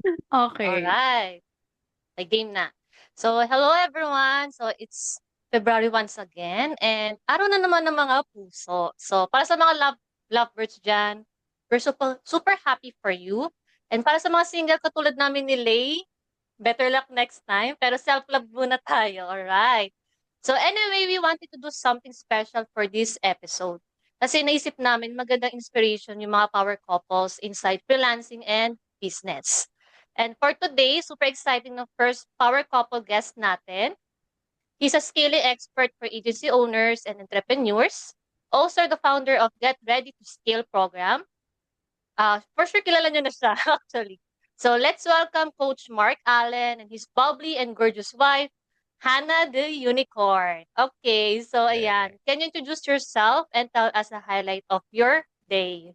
Okay. Alright, may game na. So, hello everyone. So, it's February once again and araw na naman ng mga puso. So, para sa mga lovebirds dyan, we're super happy for you. And para sa mga single katulad namin ni Lay, better luck next time. Pero self-love muna tayo, alright? So anyway, we wanted to do something special for this episode. Kasi naisip namin magandang inspiration yung mga power couples inside freelancing and business. And for today, super exciting ng first power couple guest natin. He's a scaling expert for agency owners and entrepreneurs. Also the founder of Get Ready to Scale program. For sure, kilala nyo na siya, actually. So let's welcome Coach Mark Allen and his bubbly and gorgeous wife, Hannah the Unicorn. Okay, so Eh, ayan. Can you introduce yourself and tell us a highlight of your day?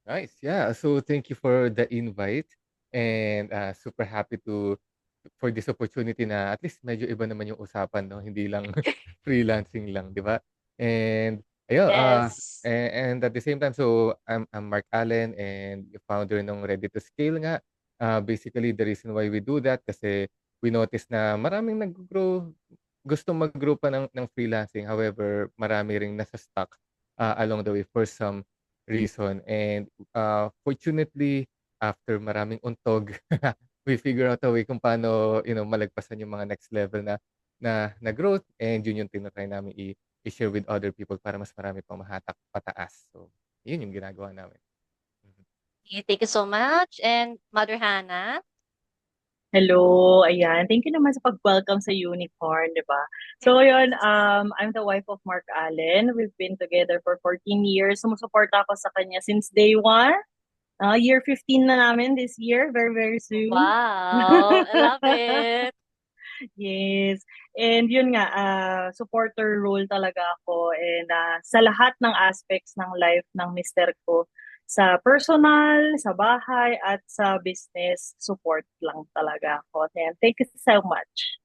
nice. Yeah. So thank you for the invite and super happy to for this opportunity na at least medyo iba naman yung usapan, no? Hindi lang freelancing lang, di ba? And ayun, Yes. and at the same time, so I'm Mark Allen and founder ng Ready to Scale nga. Basically, the reason why we do that kasi we noticed na maraming nag-grow, gusto mag-grow pa ng freelancing. However, marami ring nasa stuck along the way for some reason. And fortunately, after maraming untog, we figure out a way kung paano, malagpasan yung mga next level na growth and yun yung tinatry namin i-share with other people para mas marami pang mahatak pataas. So, yun yung ginagawa namin. Mhm. Okay, thank you so much. And Mother Hannah? Hello, ayan. Thank you naman sa pag-welcome sa Unicorn, di ba? So, yun, I'm the wife of Mark Allen. We've been together for 14 years. Sumusuporta ako sa kanya since day one. Year 15 na namin this year, very, very soon. Wow, I love it. Yes. And yun nga, supporter role talaga ako. And sa lahat ng aspects ng life ng mister ko, sa personal, sa bahay, at sa business, support lang talaga ako. And thank you so much.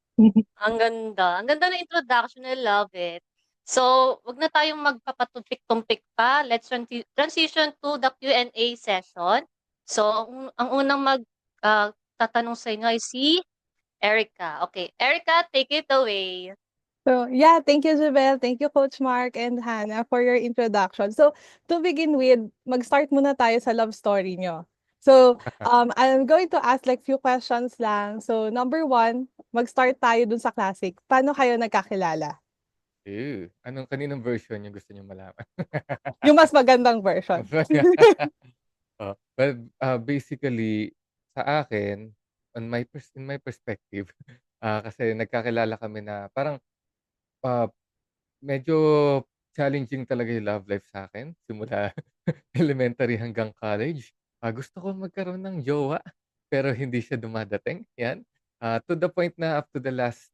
Ang ganda. Ang ganda ng introduction. I love it. So, wag na tayong magpapatumpik-tumpik pa. Let's transition to the Q&A session. So, ang unang tatanong sa inyo ay si Erica. Okay, Erica, take it away. So, yeah, thank you, Jubel. Thank you, Coach Mark and Hannah, for your introduction. So, to begin with, mag-start muna tayo sa love story nyo. So, I'm going to ask like few questions lang. So, number one, mag-start tayo dun sa classic. Paano kayo nagkakilala? Ew, kaninong version yung gusto niyo malaman? Yung mas magandang version. Well, basically, sa akin, in my perspective, kasi nagkakilala kami na parang ah, medyo challenging talaga yung love life sa akin simula elementary hanggang college. Gusto ko magkaroon ng jowa, pero hindi siya dumadating, 'yan. To the point na up to the last,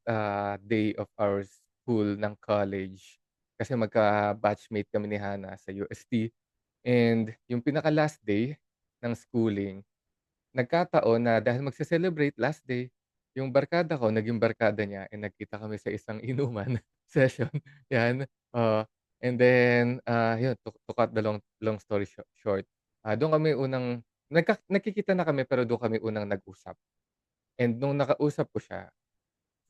day of our school ng college, kasi magka-batchmate kami ni Hannah sa UST, and yung pinaka-last day ng schooling, nagkataon na dahil magse-celebrate last day, yung barkada ko naging barkada niya and nagkita kami sa isang inuman session, 'yan. Oo, and then, yun to cut the long story short, dun kami unang nagkikita na kami pero dun kami unang nag-usap. And nung nakausap ko siya,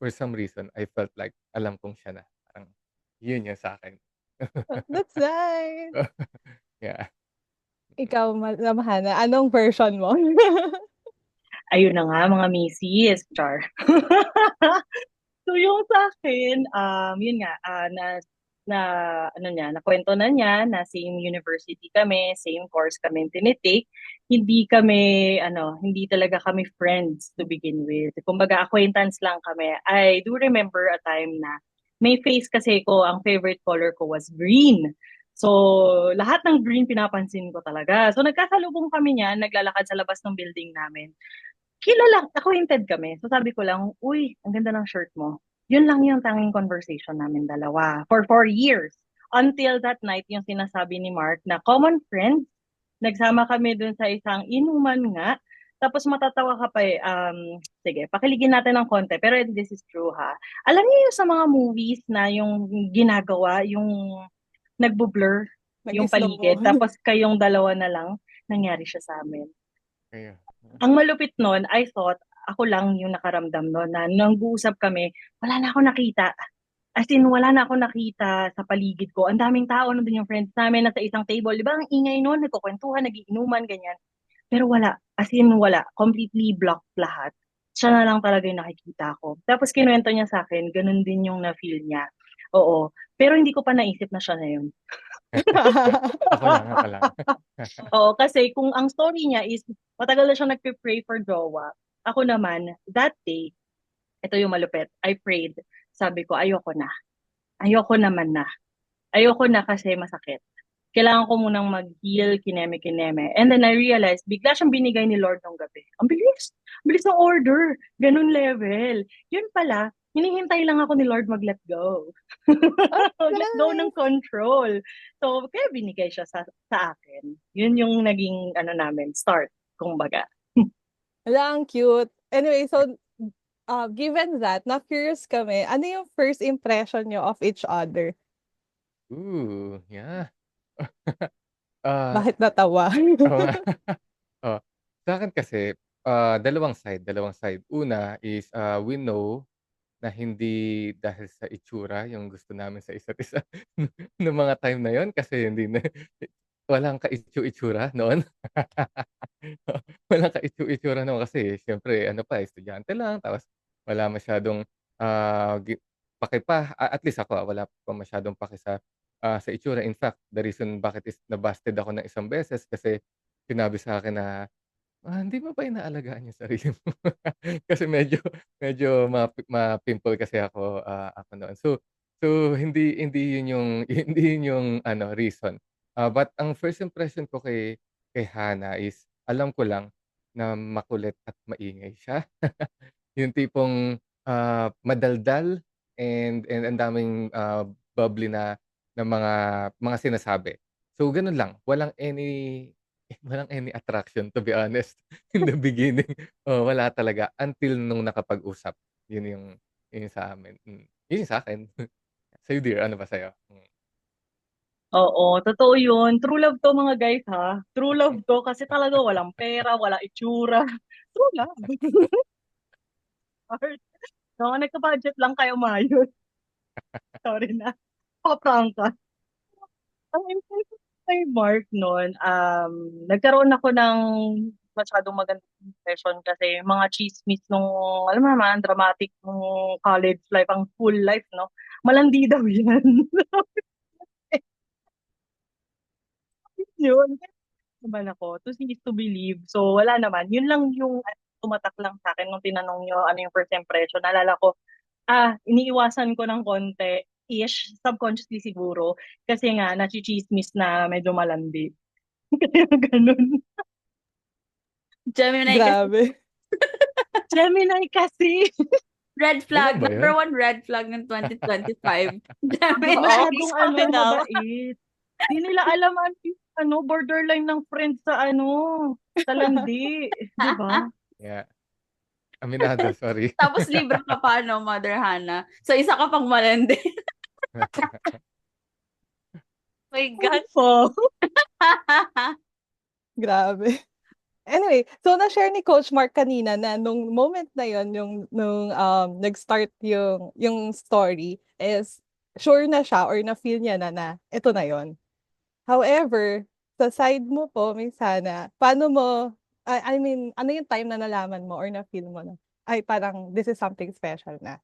for some reason I felt like alam kong siya na, parang yun yung sa'kin. That's nice. Yeah. Ikaw, Ma'am Hannah, anong version mo? Ayun na nga, mga misis. Char. So yung sa akin, yun nga, na ano niya, nakwento na niya na same university kami, same course kami tinitake. Hindi talaga kami friends to begin with. Kumbaga acquaintance lang kami. I do remember a time na may face kasi ko, ang favorite color ko was green. So, lahat ng green pinapansin ko talaga. So, nagkasalubong kami niyan, naglalakad sa labas ng building namin. Acquainted kami. So sabi ko lang, uy, ang ganda ng shirt mo. Yun lang yung tanging conversation namin dalawa for 4 years. Until that night, yung sinasabi ni Mark na common friend, nagsama kami dun sa isang inuman nga. Tapos matatawa ka pa eh. Sige, pakiligin natin ng konti. Pero this is true ha. Alam niyo yung sa mga movies na yung ginagawa, yung nagbo-blur yung Nag-slow mo. paligid. Tapos kayong dalawa na lang, nangyari siya sa amin. Kaya Ang malupit nun, I thought ako lang yung nakaramdam nun na nag-uusap kami, wala na ako nakita. As in, wala na ako nakita sa paligid ko. Ang daming tao, nandun yung friends namin, nasa isang table. Di ba, ang ingay nun, nagkukwentuhan, nagiinuman, ganyan. Pero wala. As in, wala. Completely blocked lahat. Siya na lang talaga yung nakikita ko. Tapos kinuwento niya sa akin, ganun din yung na-feel niya. Oo. Pero hindi ko pa naisip na siya na yun. ako lang. Oo, kasi kung ang story niya is matagal na siyang nagpe-pray for jowa. Ako naman, that day, ito yung malupit, I prayed. Sabi ko, ayoko na. Ayoko naman na. Ayoko na kasi masakit. Kailangan ko munang mag-heal, kineme-kineme. And then I realized, bigla siyang binigay ni Lord nung gabi. Ang bilis! Ang bilis ng order! Ganun level. Yun pala, hinihintay lang ako ni Lord mag-let go. Let go ng Nice. control. So, kaya binigay siya sa akin. Yun yung naging, ano namin, start, kumbaga. Wala, ang cute. Anyway, so, given that, na-curious kami, ano yung first impression nyo of each other? Yeah. Ah, Bakit natawa? oo nga. Oo. Sa'kin kasi, dalawang side. Una is, we know na hindi dahil sa itsura yung gusto namin sa isa't isa nung mga time na yun kasi hindi na walang kaitsu-itsura noon. Walang kaitsu-itsura noon kasi siyempre ano pa, estudyante lang tapos wala masyadong, pake pa, at least ako, wala pa masyadong pake sa itsura. In fact, the reason bakit is na-busted ako ng isang beses kasi sinabi sa akin na, hindi mo ba inaalagaan yung sarili mo? Kasi medyo medyo ma-pimple kasi ako noon. So hindi yun yung hindi yun yung ano reason. But ang first impression ko kay Hana is alam ko lang na makulit at maingay siya. Yung tipong, madaldal and ang daming, bubbly na mga sinasabi. So gano'n lang, walang any attraction to be honest in the beginning. Oo, wala talaga until nung nakapag-usap. Yun yung sa amin, yun yung sa'kin. Sa'yo dear, ano ba sa'yo? Oo, totoo yun. True love to mga guys ha. True love to kasi talaga walang pera, wala itsura. True love. Heart. No, nagka-budget lang kayo maayos. Sorry na. Paprangka. Ang impression ko kay Mark noon, nagkaroon ako ng masyadong magandang impression kasi mga chismis nung, alam mo naman, dramatic nung college life, ang school life, no? Malandi daw yan. Yun. Naman ako, to see is to believe. So, wala naman. Yun lang yung tumatak lang sa akin nung tinanong nyo ano yung first impression. Naalala ko, iniiwasan ko ng konti-ish, subconsciously siguro, kasi nga, nachichismis na medyo malandi. Kaya ganun. Gemini kasi. Grabe. Gemini kasi. Red flag. Ganun ba Number yun? 1 red flag ng 2025. Gemini. Masyadong sabi daw. mabait. Di nila alam borderline ng friends sa landi. Di ba? Yeah, aminado, sorry. Tapos libre ka pa, no, Mother Hannah. So, isa ka pang malandi. My God. Po. Grabe. Anyway, so na-share ni Coach Mark kanina na nung moment na yon nung nag-start yung story is sure na siya or na-feel niya na ito na yon. However, sa side mo po, Miss Hannah, paano mo, I mean, ano yung time na nalaman mo or na-feel mo na, ay parang this is something special na.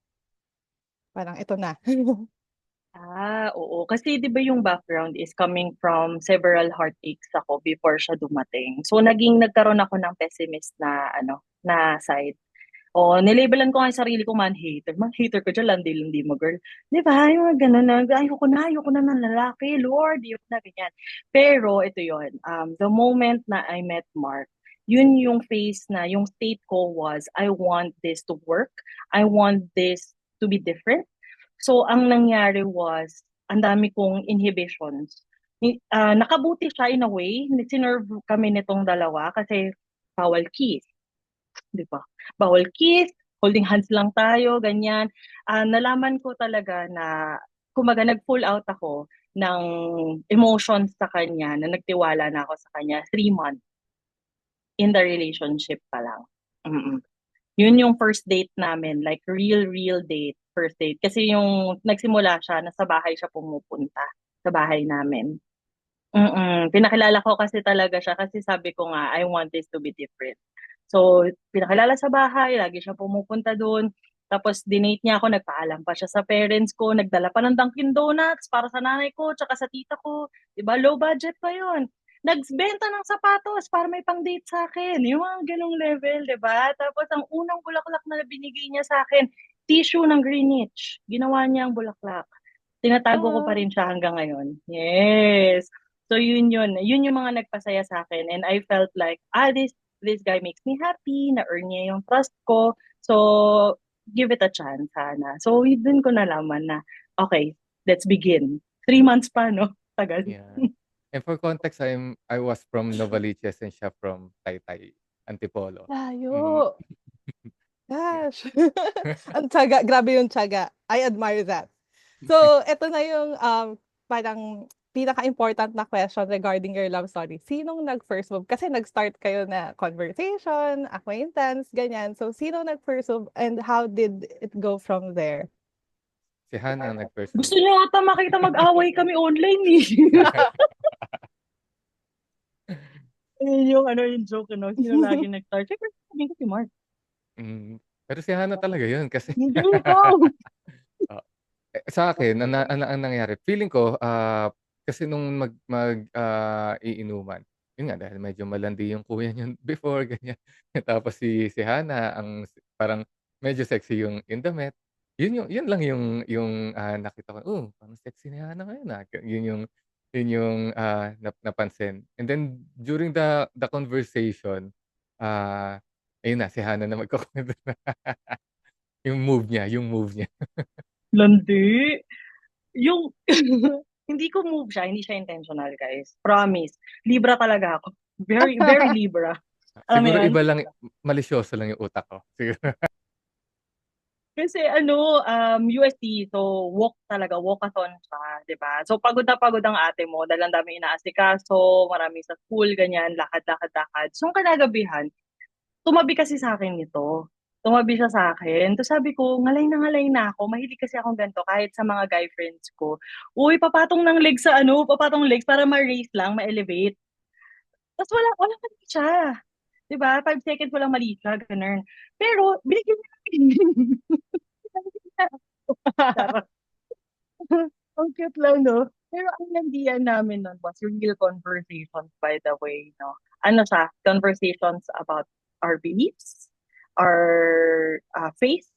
Parang ito na. Oo. Kasi 'di ba yung background is coming from several heartaches ako before siya dumating. So nagkaroon ako ng pessimist na side. O nilabelan ko nga yung sarili ko man-hater. Man-hater ko diyan, landi-landi mo girl. 'Di ba? Yung mga ganun na, ayoko na ng lalaki, Lord, ayoko na ganyan. Pero ito yon, the moment na I met Mark, yun yung phase na yung state ko was, I want this to work. I want this to be different. So, ang nangyari was, ang dami kong inhibitions. Nakabuti siya in a way. Sinerve kami nitong dalawa kasi bawal kiss. Di ba? Bawal kiss, holding hands lang tayo, ganyan. Nalaman ko talaga na, kumaga nag-pull out ako ng emotions sa kanya, na nagtiwala na ako sa kanya, 3 months. in the relationship pa lang. Mm. Yun yung first date namin, like real date, first date. Kasi yung nagsimula siya, nasa bahay siya pumupunta, sa bahay namin. Pinakilala ko kasi talaga siya kasi sabi ko nga, I want this to be different. So, pinakilala sa bahay, lagi siya pumupunta doon. Tapos, dinate niya ako, nagpaalam pa siya sa parents ko, nagdala pa ng Dunkin Donuts para sa nanay ko, tsaka sa tita ko. Diba, low budget pa yon. Nagbenta ng sapatos para may pang-date sa akin. Yung mga ganong level, diba? Tapos, ang unang bulaklak na binigay niya sa akin, tissue ng Greenwich. Ginawa niya ang bulaklak. Tinatago ko pa Oh, rin siya hanggang ngayon. Yes. So yun yun. Yun yung mga nagpasaya sa akin. And I felt like, this guy makes me happy, na-earn niya yung trust ko. So, give it a chance, sana. So, dun ko nalaman na, okay, let's begin. 3 months pa, no? Tagal. Yeah. And for context, I was from Novaliches and siya from Taytay, Antipolo. layo. Yeah. Gosh. Ang tiyaga, grabe yung tiyaga. I admire that. So, eto na yung parang pinaka-important na question regarding your love story. Sinong nag-first move? Kasi nag-start kayo na conversation, acquaintance, ganyan. So, sino nag-first move and how did it go from there? Si Hana ang nag-first Gusto move. niyo ata makita mag-away kami online, eh. Yun yung, yung joke, no? Sino lagi nag-start? Siyempre, sabihin ko si Mark. Pero si Hana talaga yun kasi Hindi ko. sa akin ang nangyari feeling ko kasi nung iinuman yun nga dahil medyo malandi yung kuya niya before ganyan tapos si Hana parang medyo sexy yung in the Met yun lang yung nakita ko parang sexy ni Hana ngayon yun yung napansin and then during the conversation ah ayun na si Hana na magkukuwento na yung move niya. Landi. Yung, hindi ko move siya, hindi siya intentional, guys. Promise. Libra talaga ako. Very, very Libra. Alam mo Siguro yan? iba lang, malisyoso lang yung utak ko. Siguro. Kasi UST, so walkathon siya, di ba? So pagod na pagod ang ate mo, dahil ang dami inaasikaso, marami sa school, ganyan, lakad. So kanagabihan, tumabi kasi sa akin nito. Tumabi siya sa akin. Tapos sabi ko, ngalay na ako. Mahilig kasi akong ganito kahit sa mga guy friends ko. Uy, papatong ng legs sa papatong legs para ma-raise lang, ma-elevate. Tapos wala mali siya. 'Di ba? 5 seconds walang mali siya, ganun. Pero, binigyan niya ng Charot. Ang cute lang, no? Pero ang landian namin nun was real conversations, by the way, no? Ano siya? Conversations about our beliefs, our faith.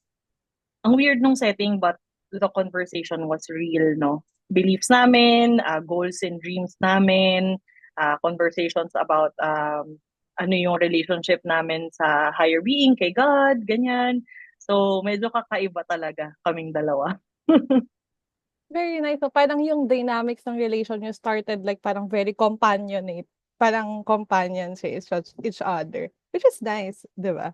Ang weird nung setting, but the conversation was real, no? Beliefs namin, goals and dreams namin, conversations about ano yung relationship namin sa higher being, kay God, ganyan. So, medyo kakaiba talaga kaming dalawa. Very nice. So, parang yung dynamics ng relation nyo started like parang very companionate. Parang companion sa each other. Which is nice, di ba?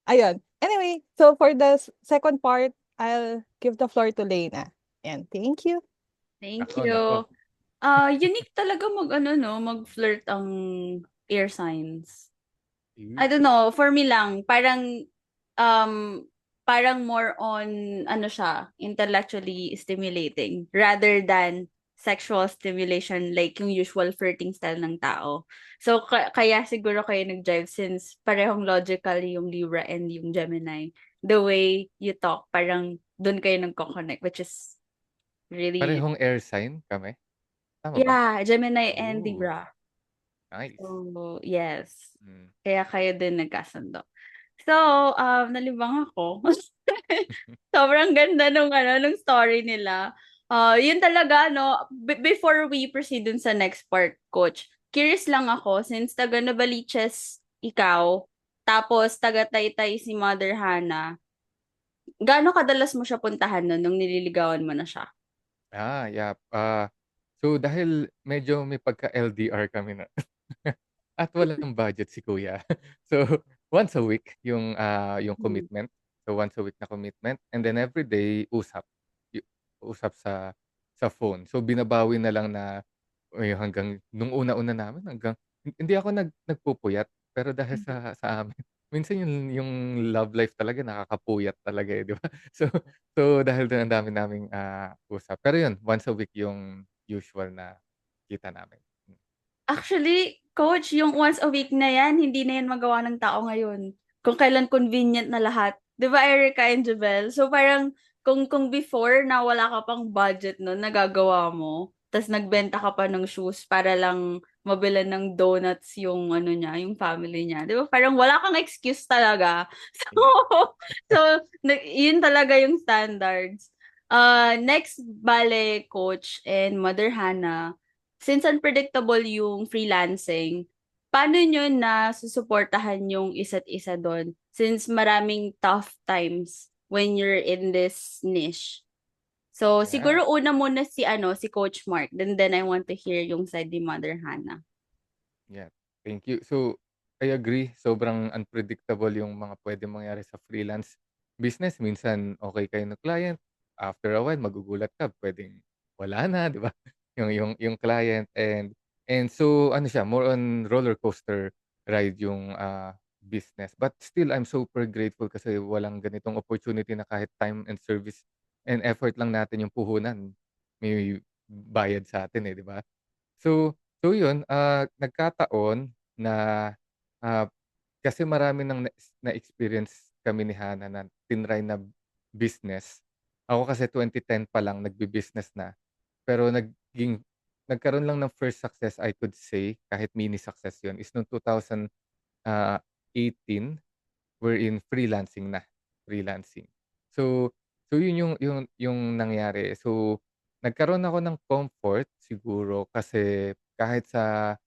Ayun. Anyway, so for the second part, I'll give the floor to Lena. And thank you. Thank Nako, you. nako. Unique talaga mag-flirt ang air signs. I Eh, don't know, for me lang, um, parang more on, siya, intellectually stimulating rather than sexual stimulation like yung usual flirting style ng tao. So, kaya siguro kayo nag-drive since parehong logical yung Libra and yung Gemini. The way you talk, parang doon kayo nagko-connect, which is really, Parehong air sign kami? Tama ba? yeah, Gemini and Ooh, Libra. nice. So, yes. Mm. Kaya kayo din nagkasundo. So, nalibang ako. Sobrang ganda nung story nila. Yun talaga, no, before we proceed dun sa next part, Coach, curious lang ako, since taga Novaliches ikaw, tapos taga Taytay si Mother Hannah, gaano kadalas mo siya puntahan nun nung nililigawan mo na siya? Yeah. So dahil medyo may pagka-LDR kami na at walang budget si kuya. So once a week yung Hmm. commitment. So once a week na commitment and then every day Y- usap sa phone. So binabawi na lang na hanggang nung una-una namin hanggang hindi ako nagpupuyat. Pero dahil sa amin, minsan yung love life talaga nakakapuyat talaga, eh, 'di ba? So dahil dun ang dami naming, usap. Pero yun, once a week yung usual na kita namin. Actually, coach, yung once a week na yan, hindi na yan magawa ng tao ngayon. Kung kailan convenient na lahat. 'Di ba, Erica and Jabel? So parang kung before na wala ka pang budget nun, nagagawa mo, tas nagbenta ka pa ng shoes para lang mabilan ng donuts yung ano niya, yung family niya. 'Di ba? Parang wala kang excuse talaga. So, so yun talaga yung standards. Next, bale, coach and Mother Hannah, since unpredictable yung freelancing, paano nyo na susuportahan yung isa't isa doon? Since maraming tough times when you're in this niche. So, Yeah. siguro una muna si Coach Mark. Then I want to hear yung side ni Mother Hannah. Yeah, thank you. So, I agree, sobrang unpredictable yung mga puwedeng mangyari sa freelance business. Minsan okey kayo ng client, after a while magugulat ka puwedeng wala na, 'di ba? Yung client and so ano siya, more on roller coaster ride yung, business. But still, I'm super grateful kasi walang ganitong opportunity na kahit time and service and effort lang natin yung puhunan, may bayad sa'tin, eh, 'di ba? So yun, nagkataon na, ah, kasi marami ng na-experience kami ni Hannah na tinry na business. Ako kasi 2010 pa lang nagbi-business na, pero nagkaroon lang ng first success I could say, kahit mini success yun, is noong 2018 wherein freelancing. So so yun yung nangyari. So, nagkaroon ako ng comfort siguro kasi kahit sa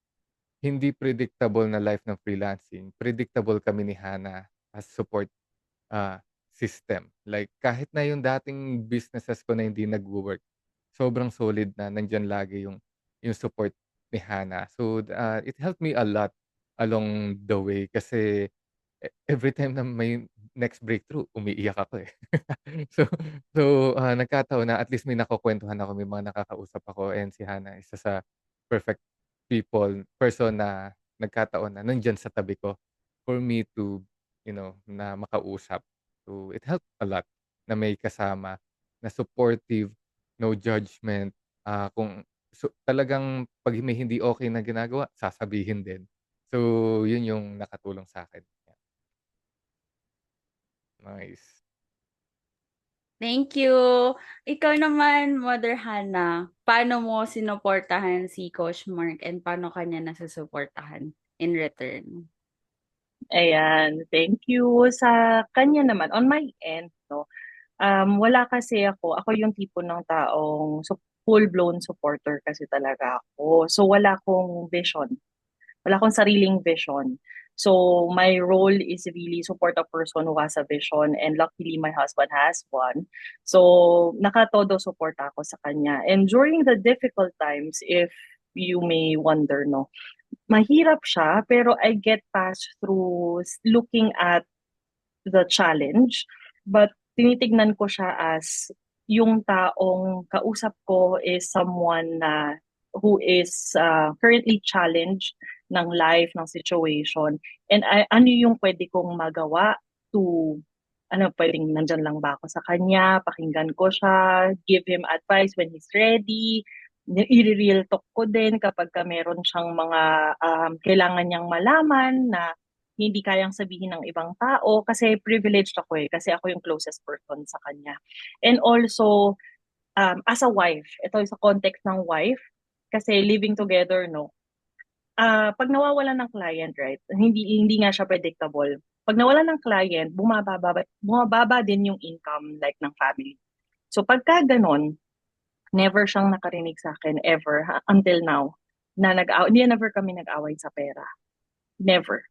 hindi predictable na life ng freelancing, predictable kami ni Hannah as support, system. Like kahit na yung dating businesses ko na hindi nagwo-work, sobrang solid na nandiyan lagi yung support ni Hannah. So, it helped me a lot along the way kasi every time na may next breakthrough, umiiyak ako, eh. So nagkataon na at least may nakukuwentuhan ako, may mga nakakausap ako and si Hannah isa sa perfect person na nagkataon na nandiyan sa tabi ko for me to, na makausap. So, it helped a lot na may kasama na supportive, no judgment, kung talagang 'pag may hindi okey na ginagawa, sasabihin din. So, yun yung nakatulong sa'kin. Nice. Thank you. Ikaw naman, Mother Hannah, paano mo sinuportahan si Coach Mark and paano kanya nasusuportahan in return? Ayan, thank you. Sa kanya naman, on my end, no, wala kasi ako yung tipo ng taong full-blown supporter kasi talaga ako. So wala akong vision. Wala akong sariling vision. So my role is really support a person who has a vision and luckily my husband has one. So nakatodo support ako sa kanya. And during the difficult times, if you may wonder, no, mahirap siya pero I get past through looking at the challenge, but tinitignan ko siya as yung taong kausap ko is someone na who is currently challenged ng life, ng situation. And ano yung pwede kong magawa to, pwedeng nandyan lang ba ako sa kanya, pakinggan ko siya, give him advice when he's ready, i-real talk ko din kapag meron siyang mga kailangan niyang malaman na hindi kayang sabihin ng ibang tao kasi privileged ako kasi ako yung closest person sa kanya. And also, as a wife, ito sa context ng wife, kasi living together, no, pag nawawalan ng client, right, hindi nga siya predictable. Pag nawalan ng client, bumababa din yung income like ng family. So pagka ganon, never siyang nakarinig sa akin ever until now na never kami nag-away sa pera. Never.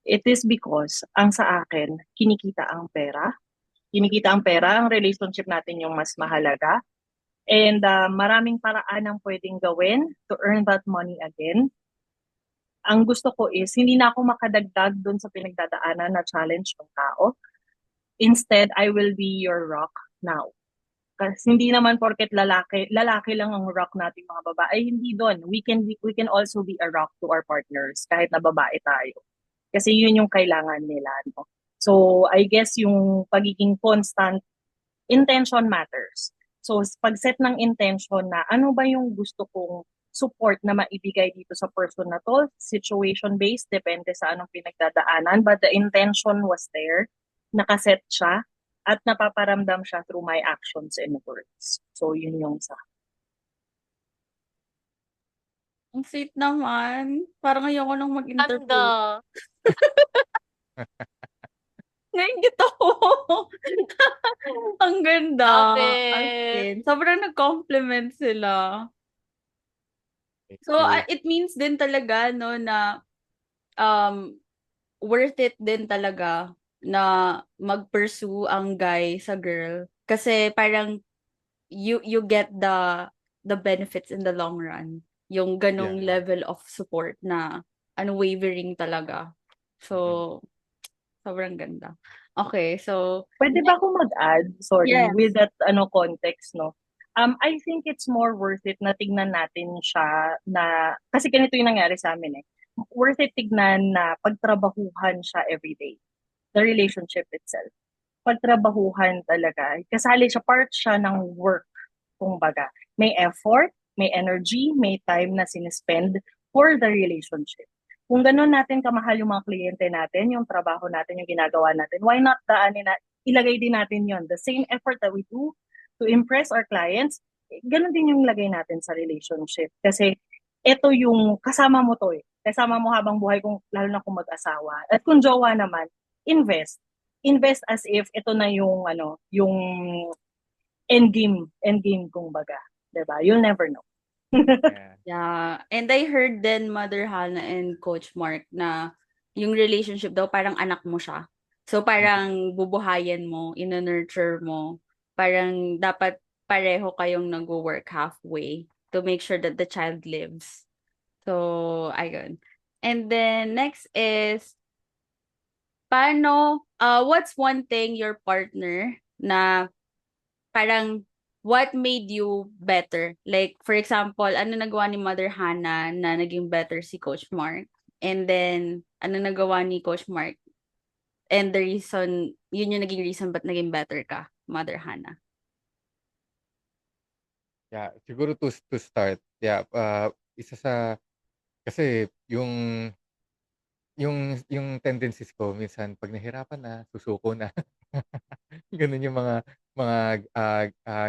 It is because ang sa akin, kinikita ang pera. Kinikita ang pera, ang relationship natin yung mas mahalaga. And maraming paraan ang pwedeng gawin to earn that money again. Ang gusto ko is, hindi na ako makadagdag dun sa pinagdadaanan na challenge ng tao. Instead, I will be your rock now. Kasi hindi naman porket lalaki lang ang rock nating mga babae, hindi doon. We can also be a rock to our partners kahit na babae tayo. Kasi yun yung kailangan nila, no? So, I guess yung pagiging constant, intention matters. So, pag-set ng intention na ano ba yung gusto kong support na maibigay dito sa person na to, situation-based, depende sa anong pinagdadaanan, but the intention was there, nakaset siya, at napaparamdam siya through my actions and words. So, yun yung sa Ang sweet naman. Parang ayoko nang mag-interview. Ganda. Nainggit ako. Ang ganda. Love As it. in, sobrang nag-compliment sila. Thank So, you. it means din talaga, no, na worth it din talaga na mag-pursue ang guy sa girl. Kasi parang you get the benefits in the long run. Yung ganong Yeah. level of support na unwavering talaga. So, sobrang ganda. Okay, so Pwede ba ako mag-add? Sorry, yes. with that context, no? I think it's more worth it na tignan natin siya na, kasi ganito yung nangyari sa amin eh. Worth it tignan na pagtrabahuhan siya everyday. The relationship itself. Pagtrabahuhan talaga. Kasali siya, part siya ng work, kumbaga. May effort, may energy, may time na sinispend for the relationship. Kung gano'n natin kamahal yung mga kliyente natin, yung trabaho natin, yung ginagawa natin, why not ilagay din natin yon. The same effort that we do to impress our clients, ganun din yung ilagay natin sa relationship. Kasi ito yung kasama mo to eh. Kasama mo habang buhay, kung, lalo na kung mag-asawa. At kung jowa naman, invest. Invest as if ito na yung yung endgame kumbaga. 'Di ba? You'll never know. Yeah. Yeah. And I heard then Mother Hannah and Coach Mark na yung relationship daw parang anak mo siya. So parang bubuhayin mo, ina-nurture mo. Parang dapat pareho kayong nag-work halfway to make sure that the child lives. So, ayun. And then next is what's one thing your partner na parang what made you better? Like, for example, ano nagawa ni Mother Hannah na naging better si Coach Mark? And then, ano nagawa ni Coach Mark? And the reason, yun yung naging reason ba't naging better ka, Mother Hannah? Yeah, siguro to start, yeah, isa sa kasi yung tendencies ko minsan 'pag nahirapan na, susuko na. Gano'n yung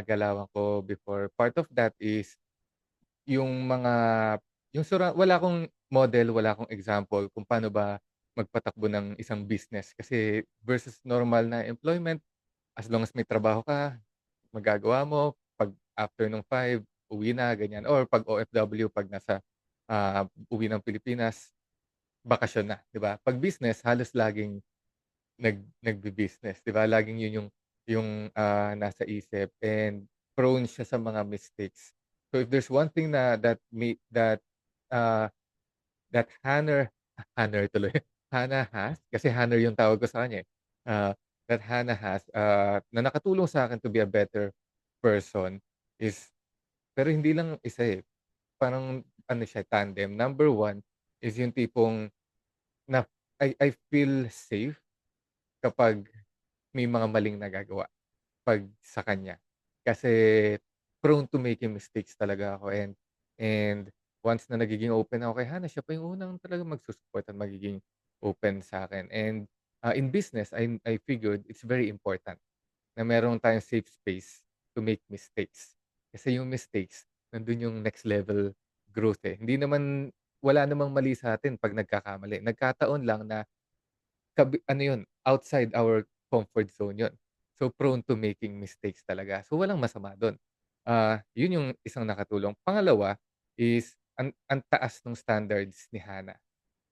galawan ko before. Part of that is yung mga wala akong model, wala akong example kung paano ba magpatakbo ng isang business. Kasi versus normal na employment, as long as may trabaho ka, magagawa mo. 'Pag after nung 5 uwi na, ganyan. Or 'pag OFW, 'pag uwi ng Pilipinas, bakasyon na, 'di ba? 'Pag business, halos laging nagbi-business, 'di ba? Laging yun nasa isip, and prone siya sa mga mistakes. So if there's one thing na uh, that Hannah tuloy, Hannah has, kasi Hannah yung tawag ko sa kanya, that Hannah has, na nakatulong sa akin to be a better person is, pero hindi lang isa, eh, parang ano siya, tandem. Number one is yung tipong na I feel safe kapag may mga maling nagagawa 'pag sa kanya. Kasi prone to making mistakes talaga ako, and once na nagiging open ako kay Hannah, siya pa yung unang talagang magsu-support at magiging open sa'kin. And, in business, I figured it's very important na meron tayong safe space to make mistakes. Kasi yung mistakes, nandun yung next level growth, eh. Wala namang mali sa'tin 'pag nagkakamali. Nagkataon lang na ano yun, outside our comfort zone yun. So, prone to making mistakes talaga. So, walang masama dun. Yun yung isang nakatulong. Pangalawa is ang taas ng standards ni Hannah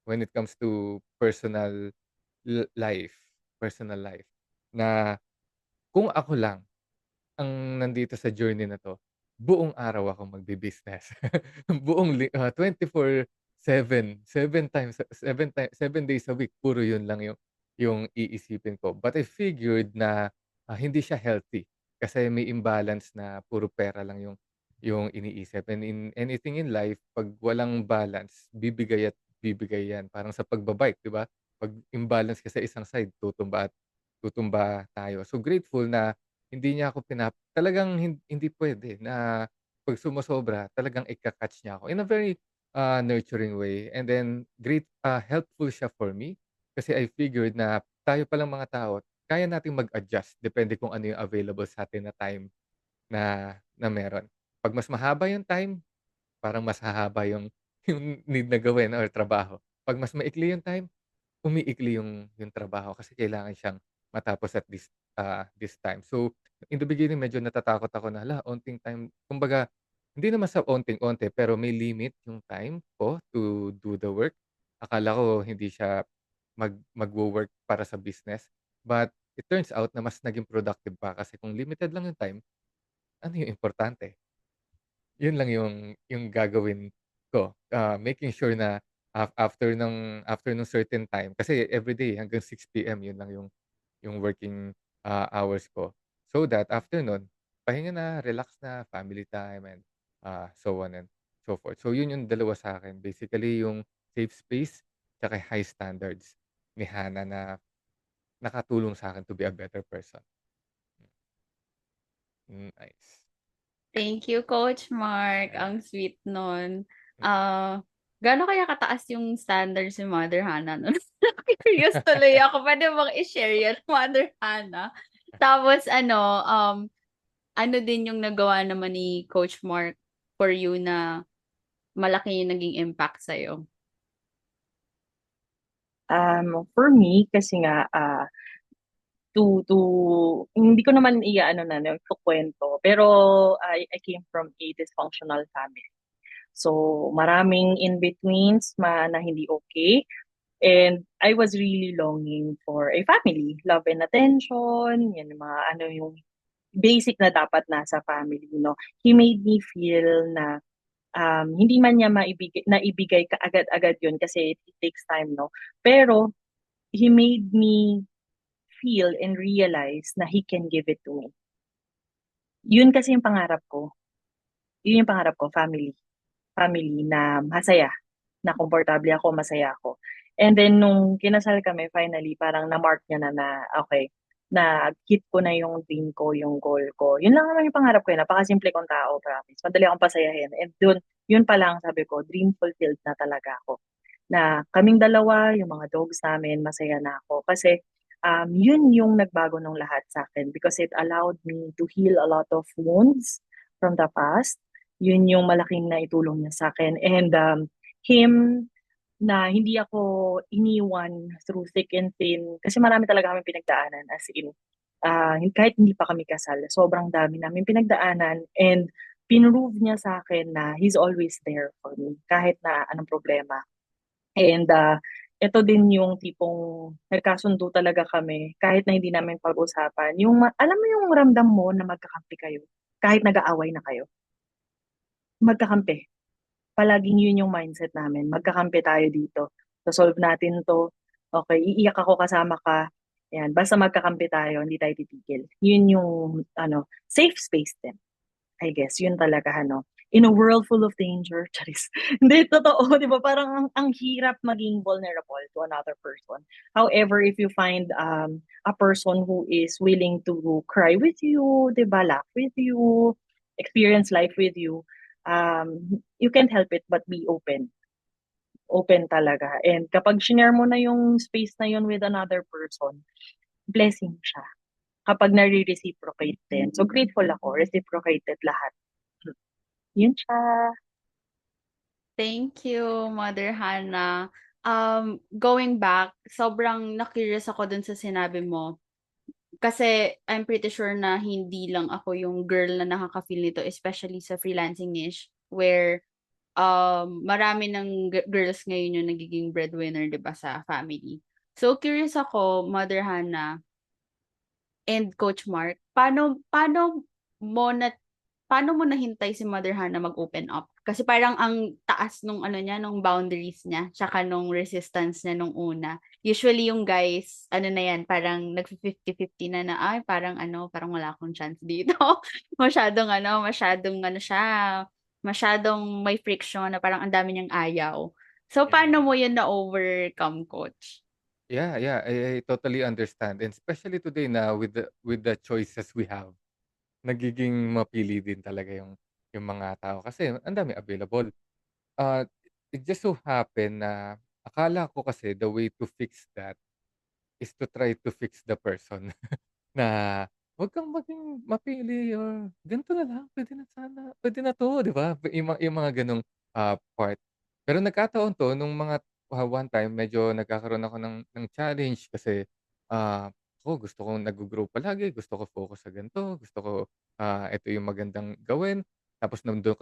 when it comes to life, personal life, na kung ako lang ang nandito sa journey na 'to, buong araw akong magbi-business. 24/7, 7 days a week, puro yun lang yung iisipin ko. But I figured na, hindi siya healthy kasi may imbalance na puro pera lang yung iniisip. And in anything in life, 'pag walang balance, bibigay at bibigay yan. Parang sa pagba-bike, 'di ba? 'pag imbalance ka sa isang side, tutumba at tutumba tayo. So, grateful na hindi niya ako talagang hindi puwede na 'pag sumosobra talagang ika-catch niya ako in a very, nurturing way. And then helpful siya for me kasi I figured na tayo palang mga tao, kaya nating mag-adjust depende kung ano yung available sa'tin na time na meron. 'Pag mas mahaba yung time, parang mas hahaba yung yung need na gawin or trabaho. 'Pag mas maikli yung time, umiikli yung trabaho kasi kailangan siyang matapos at this time. So, in the beginning medyo natatakot ako na, hala, onting time. Kumbaga, hindi naman sa onting-onti pero may limit yung time ko to do the work. Akala ko hindi siya magwo-work para sa business, but it turns out na mas naging productive pa kasi kung limited lang yung time, ano yung importante? Yun lang yung gagawin ko, making sure na after nung certain time kasi everyday hanggang 6 PM yun lang yung working, hours ko. So that after nun, pahinga na, relax na, family time and, so on and so forth. So yun yung dalawa sa'kin, basically yung safe space tsaka high standards ni Hana na nakatulong sa'kin to be a better person. Nice. Thank you, Coach Mark. Ayan. Ang sweet nun. Mm. Gaano kaya kataas yung standards ni Mother Hannah nun? Curious tuloy ako. Pwede bang i-share yan, Mother Hannah? Tapos ano din yung nagawa naman ni Coach Mark for you na malaki yung naging impact sa'yo? For me, kasi nga, hindi ko naman iaano na, no, kukwento. Pero I came from a dysfunctional family. So, maraming in-betweens na hindi okay. And I was really longing for a family, love and attention, yan yung mga ano yung basic na dapat nasa family, no. He made me feel na hindi man niya naibigay ka agad-agad yun kasi it takes time, no. Pero he made me feel and realize na he can give it to me. Yun kasi yung pangarap ko. Yun yung pangarap ko, family. Family na masaya, na komportable ako, masaya ako. And then nung kinasal kami, finally, parang na-mark niya na okay, na hit ko na yung dream ko, yung goal ko. Yun lang naman yung pangarap ko, napakasimple kong tao, promise. Madali akong pasayahin. And dun, yun pa lang sabi ko, dream fulfilled na talaga ako. Na kaming dalawa, yung mga dogs namin, masaya na ako. Kasi yun yung nagbago ng lahat sa akin because it allowed me to heal a lot of wounds from the past. Yun yung malaking naitulong niya sa akin. And him na hindi ako iniwan through thick and thin. Kasi marami talaga kami pinagdaanan as in, kahit hindi pa kami kasal, sobrang dami namin pinagdaanan and pinrove niya sa akin na he's always there for me kahit na anong problema. And ito din yung tipong nagkasundo talaga kami kahit na hindi namin pag-usapan. Yung alam mo yung ramdam mo na magkakampi kayo kahit nag-aaway na kayo. Magkakampi. Palaging yun yung mindset namin. Magkakampi tayo dito. So-solve natin 'to. Okay, iiyak ako kasama ka. Yan, basta magkakampi tayo, hindi tayo titigil. Yun yung ano, safe space din. I guess yun talaga ano. In a world full of danger, charis. Hindi, totoo, di ba? Parang ang hirap maging vulnerable to another person. However, if you find a person who is willing to cry with you, di ba, laugh with you, experience life with you, you can't help it but be open. Open talaga. And kapag share mo na yung space na yun with another person, blessing siya. Kapag nare-reciprocate din. So grateful ako, reciprocated lahat. Yun siya. Thank you, Mother Hannah. Going back, sobrang na-curious ako dun sa sinabi mo. Kasi I'm pretty sure na hindi lang ako yung girl na nakaka-feel nito, especially sa freelancing niche, where marami ng girls ngayon yung nagiging breadwinner, 'di ba, sa family. So curious ako, Mother Hannah and Coach Mark, paano mo nahintay si Mother Hannah mag-open up? Kasi parang ang taas nung ano niya, nung boundaries niya, tsaka nung resistance niya nung una. Usually yung guys, ano na yan, parang nag-50-50 na ay parang wala akong chance dito. masyadong ano siya, masyadong may friction na parang ang dami niyang ayaw. So Yeah. paano mo yun na-overcome, Coach? Yeah, yeah, I totally understand, and especially today na with the choices we have, nagiging mapili din talaga yung mga tao kasi ang dami available. Uh, it just so happen na akala ko kasi the way to fix that is to try to fix the person. Na, "Wag kang maging mapili or ganito na lang, puwede na 'to," 'di ba? Yung mga gano'ng, part. Pero nagkataon 'to nung mga, one time medyo nagkakaroon ako ng challenge kasi, ako gusto kong naggo-grow palagi, gusto ko focus sa ganito, gusto ko, ito yung magandang gawin. Tapos nandun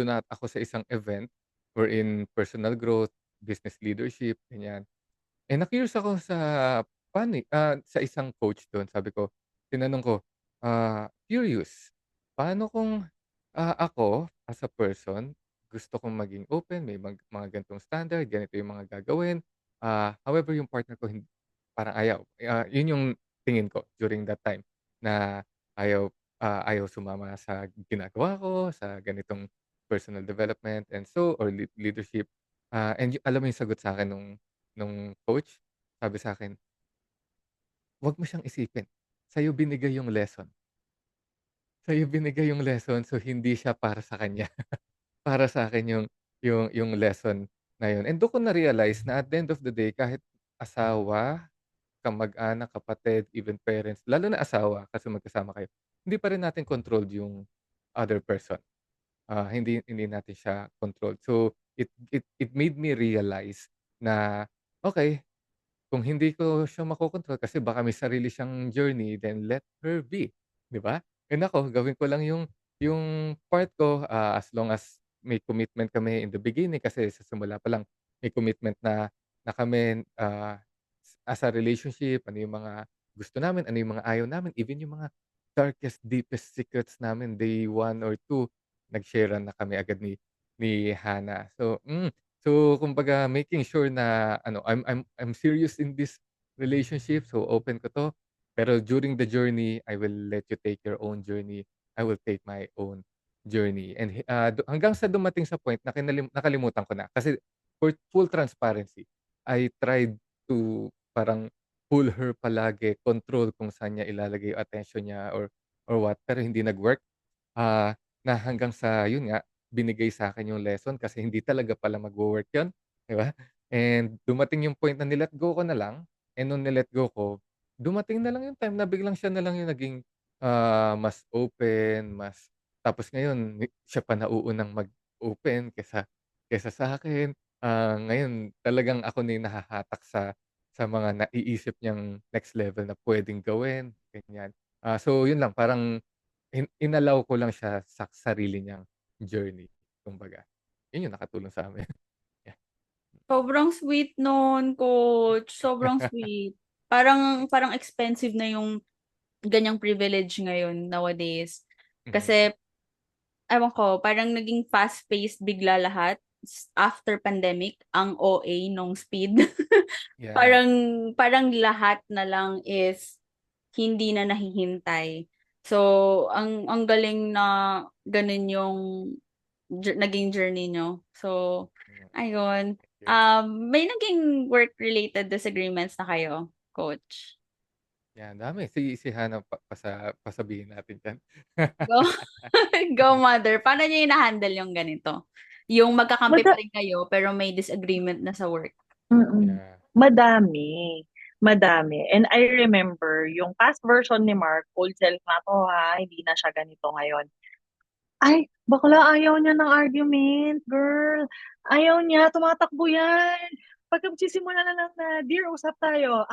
na ako sa isang event wherein personal growth, business leadership, ganyan. Eh, na-curious ako sa isang coach dun. Tinanong ko, curious, paano kung, ako as a person, gusto kong maging open, may mga ganitong standard, ganito yung mga gagawin, however yung partner ko parang ayaw. Yun yung tingin ko during that time na ayaw, ayaw sumama sa ginagawa ko, sa ganitong personal development and so or leadership. And alam mo yung sagot sa'kin nung coach, sabi sa'kin, "Wag mo siyang isipin, sa'yo binigay yung lesson. Sa'yo binigay yung lesson, so hindi siya para sa kanya, para sa'kin yung lesson na yun." And dun ko na-realize na at the end of the day kahit asawa, kamag-anak, kapatid, even parents, lalo na asawa kasi magkasama kayo, hindi pa rin natin controlled yung other person. Hindi natin siya controlled. So, it made me realize na, okey, kung hindi ko siya makokontrol kasi baka may sarili siyang journey, then let her be, 'di ba? And ako gawin ko lang yung part ko, as long as may commitment kami in the beginning kasi sa simula pa lang may commitment na kami, as a relationship, ano yung mga gusto namin, ano yung mga ayaw namin, even yung mga darkest, deepest secrets namin day 1 or 2 nag-share-an na kami agad ni Hannah. So, kumbaga making sure na ano, I'm serious in this relationship, so open ko 'to. Pero during the journey, I will let you take your own journey. I will take my own journey. And hanggang sa dumating sa point na nakalimutan ko na. Kasi for full transparency, I tried to parang pull her palagi, control kung saan niya ilalagay yung attention niya or what, pero hindi nag-work. Na hanggang sa yun nga, binigay sa'kin yung lesson kasi hindi talaga pala magwo-work yun, 'di ba? And dumating yung point na ni-let go ko na lang, and nung ni-let go ko, dumating na lang yung time na biglang siya na lang yung naging, mas open, tapos ngayon siya pa nauunang mag-open kaysa sa'kin. Ngayon talagang ako na yung nahahatak sa mga naiisip niyang next level na puwedeng gawin, ganyan. So yun lang, parang inallow ko lang siya sa sarili niyang journey, kumbaga. Yun yung nakatulong sa'min. Yeah. Sobrang sweet nun, coach. Sobrang sweet. Parang expensive na yung ganyang privilege ngayon nowadays. Mhm. Kasi ewan ko, parang naging fast-paced bigla lahat after pandemic, ang OA nung speed. Yeah. Parang parang lahat na lang is hindi na nahihintay. So, ang galing na gano'n yung naging journey niyo. So, Mm, ayun. thank you. May naging work-related disagreements na kayo, coach? Yan, dami. Si Hannah pasabihin natin diyan. Go go mother. Paano niyo hina-handle yung ganito? Yung magkakampi pa Mada rin kayo pero may disagreement na sa work? mm. Yeah. Madami, madami. And I remember yung past version ni Mark, old self na 'to ha, hindi na siya ganito ngayon. Ay, bakla ayaw niya ng argument, girl. Ayaw niya, tumatakbo yan. Pagka magsisimula na lang na, "Dear, usap tayo."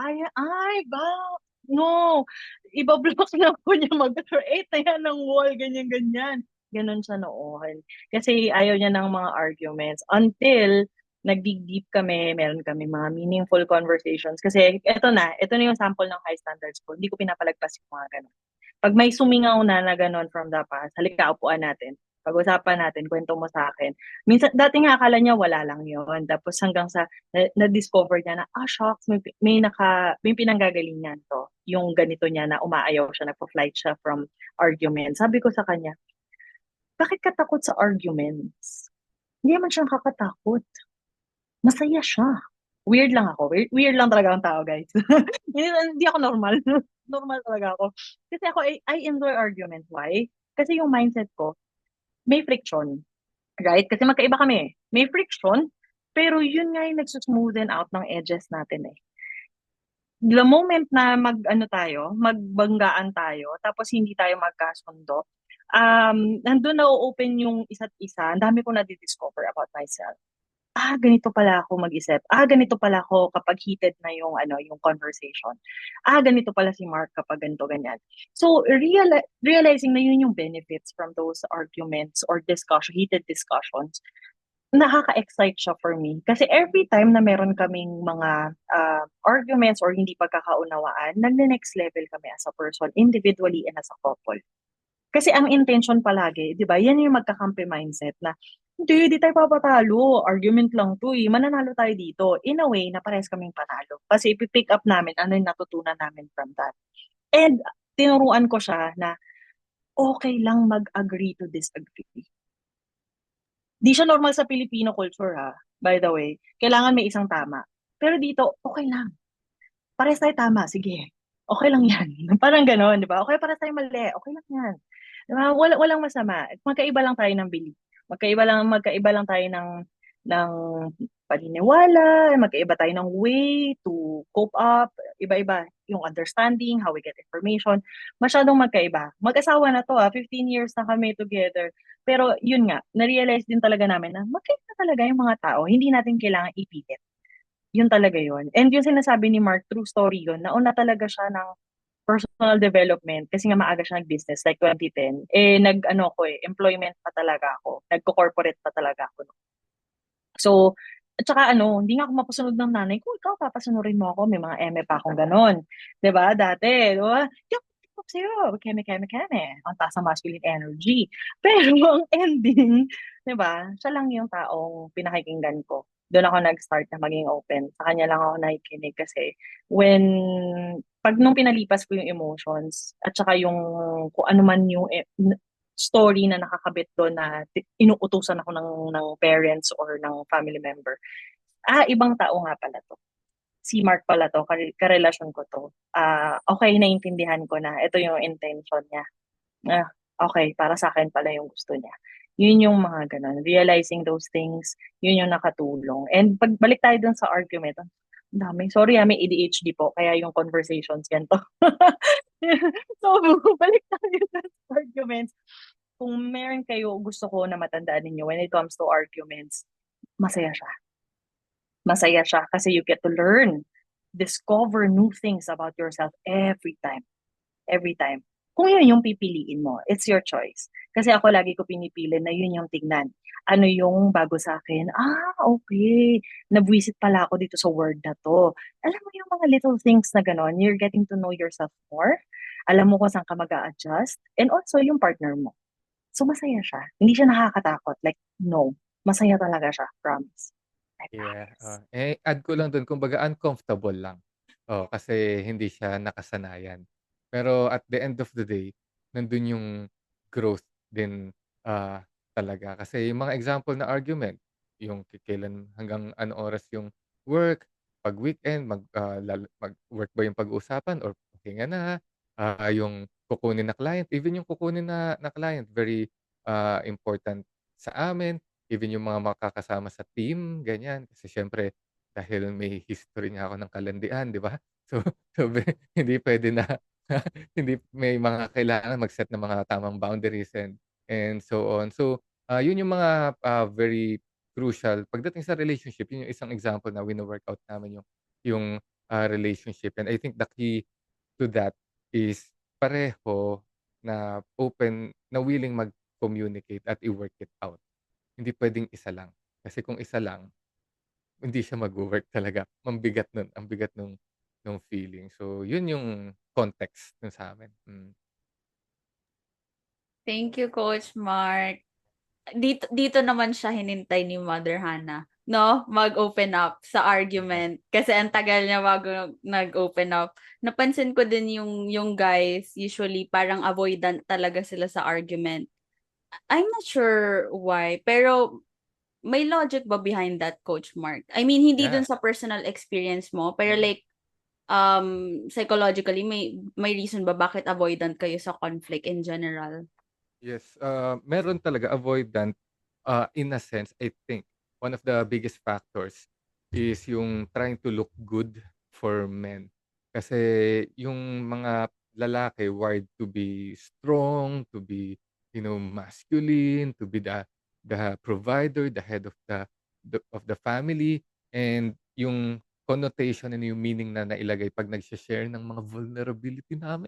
No. Iba-block na po niya, mag-create na yan ng wall, ganyan-ganyan. Gano'n siya noon. Kasi ayaw niya ng mga arguments until nag-dig deep kami, meron kaming mga meaningful conversations. Kasi eto na yung sample ng high standards ko. Hindi ko pinapalagpas yung mga gano'n. 'Pag may sumingaw na gano'n from the past, "Halika upuan natin, pag-usapan natin, kuwento mo sa'kin." Minsan dati nga akala niya wala lang 'yun, tapos hanggang sa na-discover niya na, shocks may pinanggagalingan 'to, yung ganito niya na umaayaw siya, nagfa-flight siya from argument. Sabi ko sa kanya, "Bakit ka takot sa arguments? Hindi naman siya nakakatakot, masaya siya." Weird lang ako. Weird lang talaga ang tao, guys. Hindi ako normal. Normal talaga ako. Kasi ako, I enjoy argument. Why? Kasi yung mindset ko, may friction. Right? Kasi magkaiba kami. May friction, pero yun nga yung nagsusmoothen out ng edges natin eh. The moment na mag-ano tayo, magbanggaan tayo, tapos hindi tayo magkasundo, nandun na open yung isa't isa. Ang dami ko na-discover about myself. Ganito pala ako mag-isip. Ganito pala ako kapag heated na yung ano, yung conversation. Ganito pala si Mark kapag ganito ganyan. So realizing na yun yung benefits from those arguments or heated discussions, nakaka-excite siya for me. Kasi every time na meron kaming mga arguments or hindi pagkakaunawaan, nagne-next level kami as a person, individually and as a couple. Kasi ang intention palagi, di ba, yan yung magkakampi mindset na, hindi tayo papatalo. Argument lang to eh. Mananalo tayo dito. In a way, na parehas kaming panalo. Kasi ipipick up namin ano yung natutunan namin from that. And tinuruan ko siya na okay lang mag-agree to disagree. Di siya normal sa Filipino culture ha, by the way. Kailangan may isang tama. Pero dito, okay lang. Parehas tayo tama, sige. Okay lang yan. Parang gano'n, di ba? Okay, parehas tayo mali. Okay lang yan. Di ba? Walang masama. Magkaiba lang tayo ng belief. Magkaiba lang tayo ng paniniwala, magkaiba tayo ng way to cope up, iba-iba yung understanding, how we get information, masyadong magkaiba. Mag-asawa na to 15 years na kami together. Pero yun nga, na-realize din talaga namin na magkaiba talaga yung mga tao, hindi natin kailangan ipilit. Yun talaga yun. And yung sinasabi ni Mark, true story yun, nauna talaga siya ng personal development kasi nga maaga siya nag-business, like 2010. Employment pa talaga ako. Nagko-corporate pa talaga ako. So, at saka hindi nga ako mapasunod ng nanay ko, ikaw papasunurin mo ako, may mga eme pa akong ganon. 'Di ba? Dati, 'di ba? Di ako tiktok sa'yo, keme. Ang taas ng masculine energy. Pero ang ending, 'di ba? Siya lang yung taong pinakikinggan ko. Doon ako nag-start na maging open. Sa kanya lang ako nakikinig kasi nung pinalipas ko yung emotions at saka yung kung ano man yung story na nakakabit doon na inuutusan ako ng parents or ng family member. Ibang tao nga pala to. Si Mark pala to, karelasyon ko to. Okay, naintindihan ko na ito yung intention niya. Okay, para sa akin pala yung gusto niya. Yun yung mga ganun. Realizing those things, yun yung nakatulong. And pagbalik tayo dun sa argument, ang dami. Sorry, may ADHD po, kaya yung conversations ganito. So, balik tayo sa arguments. Kung meron kayo, gusto ko na matandaan ninyo when it comes to arguments, masaya siya. Masaya siya kasi you get to learn, discover new things about yourself every time. Every time. Kung yun yung pipiliin mo, it's your choice. Kasi ako lagi ko pinipili na yun yung tignan. Ano yung bago sa akin? Okay. Nabwisit pala ako dito sa word na to. Alam mo yung mga little things na gano'n, you're getting to know yourself more. Alam mo kung saan ka mag-a-adjust. And also yung partner mo. So masaya siya. Hindi siya nakakatakot. Like, no. Masaya talaga siya. Promise. I Yeah, promise. add ko lang dun kumbaga uncomfortable lang. Kasi hindi siya nakasanayan. Pero at the end of the day, nandun yung growth din, talaga. Kasi yung mga example na argument, yung kailan hanggang anong oras yung work, 'pag weekend mag-work ba yung pag-uusapan or pahinga na, yung kukunin na client, even yung kukunin na client very, important sa amin. Even yung mga makakasama sa team, ganyan. Kasi siyempre dahil may history nga ako ng kalandian, 'di ba? So so hindi puwede na hindi may mga kailangan mag-set ng mga tamang boundaries and so on. So, yun yung mga, very crucial pagdating sa relationship. Yun yung isang example na wino-workout namin yung, relationship and I think the key to that is pareho na open na willing mag-communicate at i-work it out. Hindi puwedeng isa lang. Kasi kung isa lang, hindi siya magwo-work talaga. Ang bigat nung feeling. So, yun yung context dun sa'min. Thank you, Coach Mark. Dito naman siya hinintay ni Mother Hannah, no? Mag-open up sa argument. Kasi ang tagal niya bago nag-open up. Napansin ko din yung guys, usually parang avoidant talaga sila sa argument. I'm not sure why, pero may logic ba behind that, Coach Mark? I mean, hindi dun Yeah. sa personal experience mo, pero Mm. like, psychologically, may reason ba bakit avoidant kayo sa conflict in general? Yes, meron talaga avoidant, in a sense, I think one of the biggest factors is yung trying to look good for men. Kasi yung mga lalaki wired to be strong, to be, masculine, to be the provider, the head of the family, and yung connotation and yung meaning na nailagay 'pag nagshe-share ng mga vulnerability namin.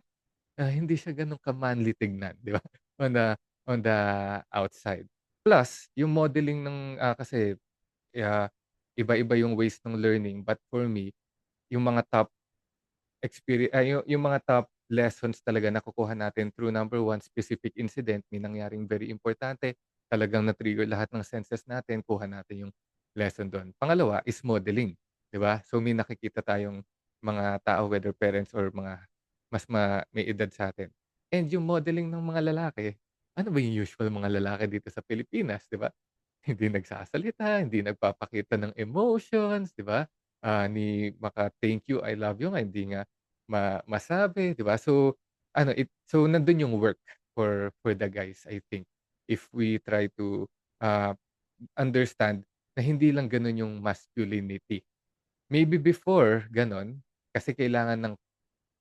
Hindi siya gano'n ka-manly tignan, 'di ba? On the on the outside. Plus, yung modeling ng, kasi, ah, iba-iba yung ways ng learning, but for me, yung mga top yung mga top lessons talaga nakukuha natin through number one, specific incident, may nangyaring very importante, talagang na-trigger lahat ng senses natin, kuha natin yung lesson do'n. Pangalawa is modeling, 'di ba? So, may nakikita tayong mga tao, whether parents or mga mas may edad sa'tin. And yung modeling ng mga lalaki, ano ba yung usual mga lalaki dito sa Pilipinas, 'di ba? Hindi nagsasalita, hindi nagpapakita ng emotions, 'di ba? Ni maka-thank you, I love you nga hindi nga masabi, 'di ba? So, nandun yung work for the guys, I think. If we try to, uh, understand na hindi lang ganun yung masculinity. Maybe before gano'n, kasi kailangan ng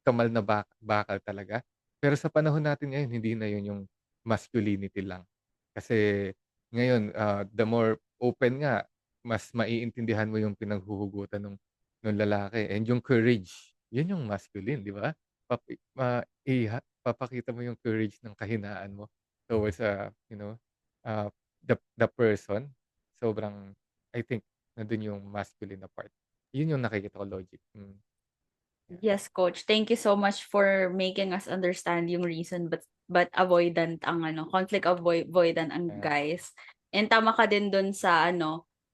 kamal na bakal talaga. Pero sa panahon natin ngayon, hindi na yun yung masculinity lang. Kasi ngayon, the more open nga, mas maiintindihan mo yung pinaghuhugutan nung lalaki, and yung courage, yun yung masculine, 'di ba? Papakita mo yung courage ng kahinaan mo towards, the person. Sobrang, I think, nandun yung masculine na part. Yun yung nakikita ko logic. Yeah. Yes, Coach. Thank you so much for making us understand yung reason but avoidant ang conflict avoidant ang Yeah. guys. And tama ka din dun sa